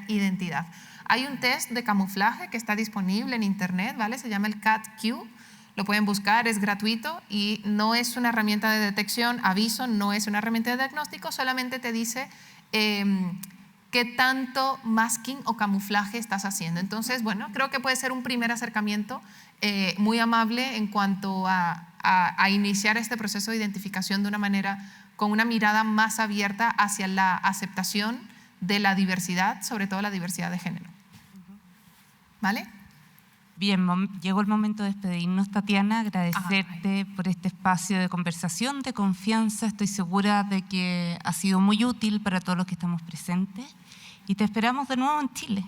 identidad. Hay un test de camuflaje que está disponible en internet, ¿vale? Se llama el CAT-Q. Lo pueden buscar, es gratuito y no es una herramienta de detección, aviso, no es una herramienta de diagnóstico, solamente te dice qué tanto masking o camuflaje estás haciendo. Entonces, bueno, creo que puede ser un primer acercamiento muy amable en cuanto a iniciar este proceso de identificación de una manera, con una mirada más abierta hacia la aceptación de la diversidad, sobre todo la diversidad de género. ¿Vale? Bien, llegó el momento de despedirnos, Tatiana, agradecerte por este espacio de conversación, de confianza. Estoy segura de que ha sido muy útil para todos los que estamos presentes y te esperamos de nuevo en Chile.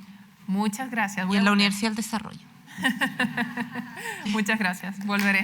Muchas gracias. Y en la Universidad del Desarrollo. Muchas gracias, volveré.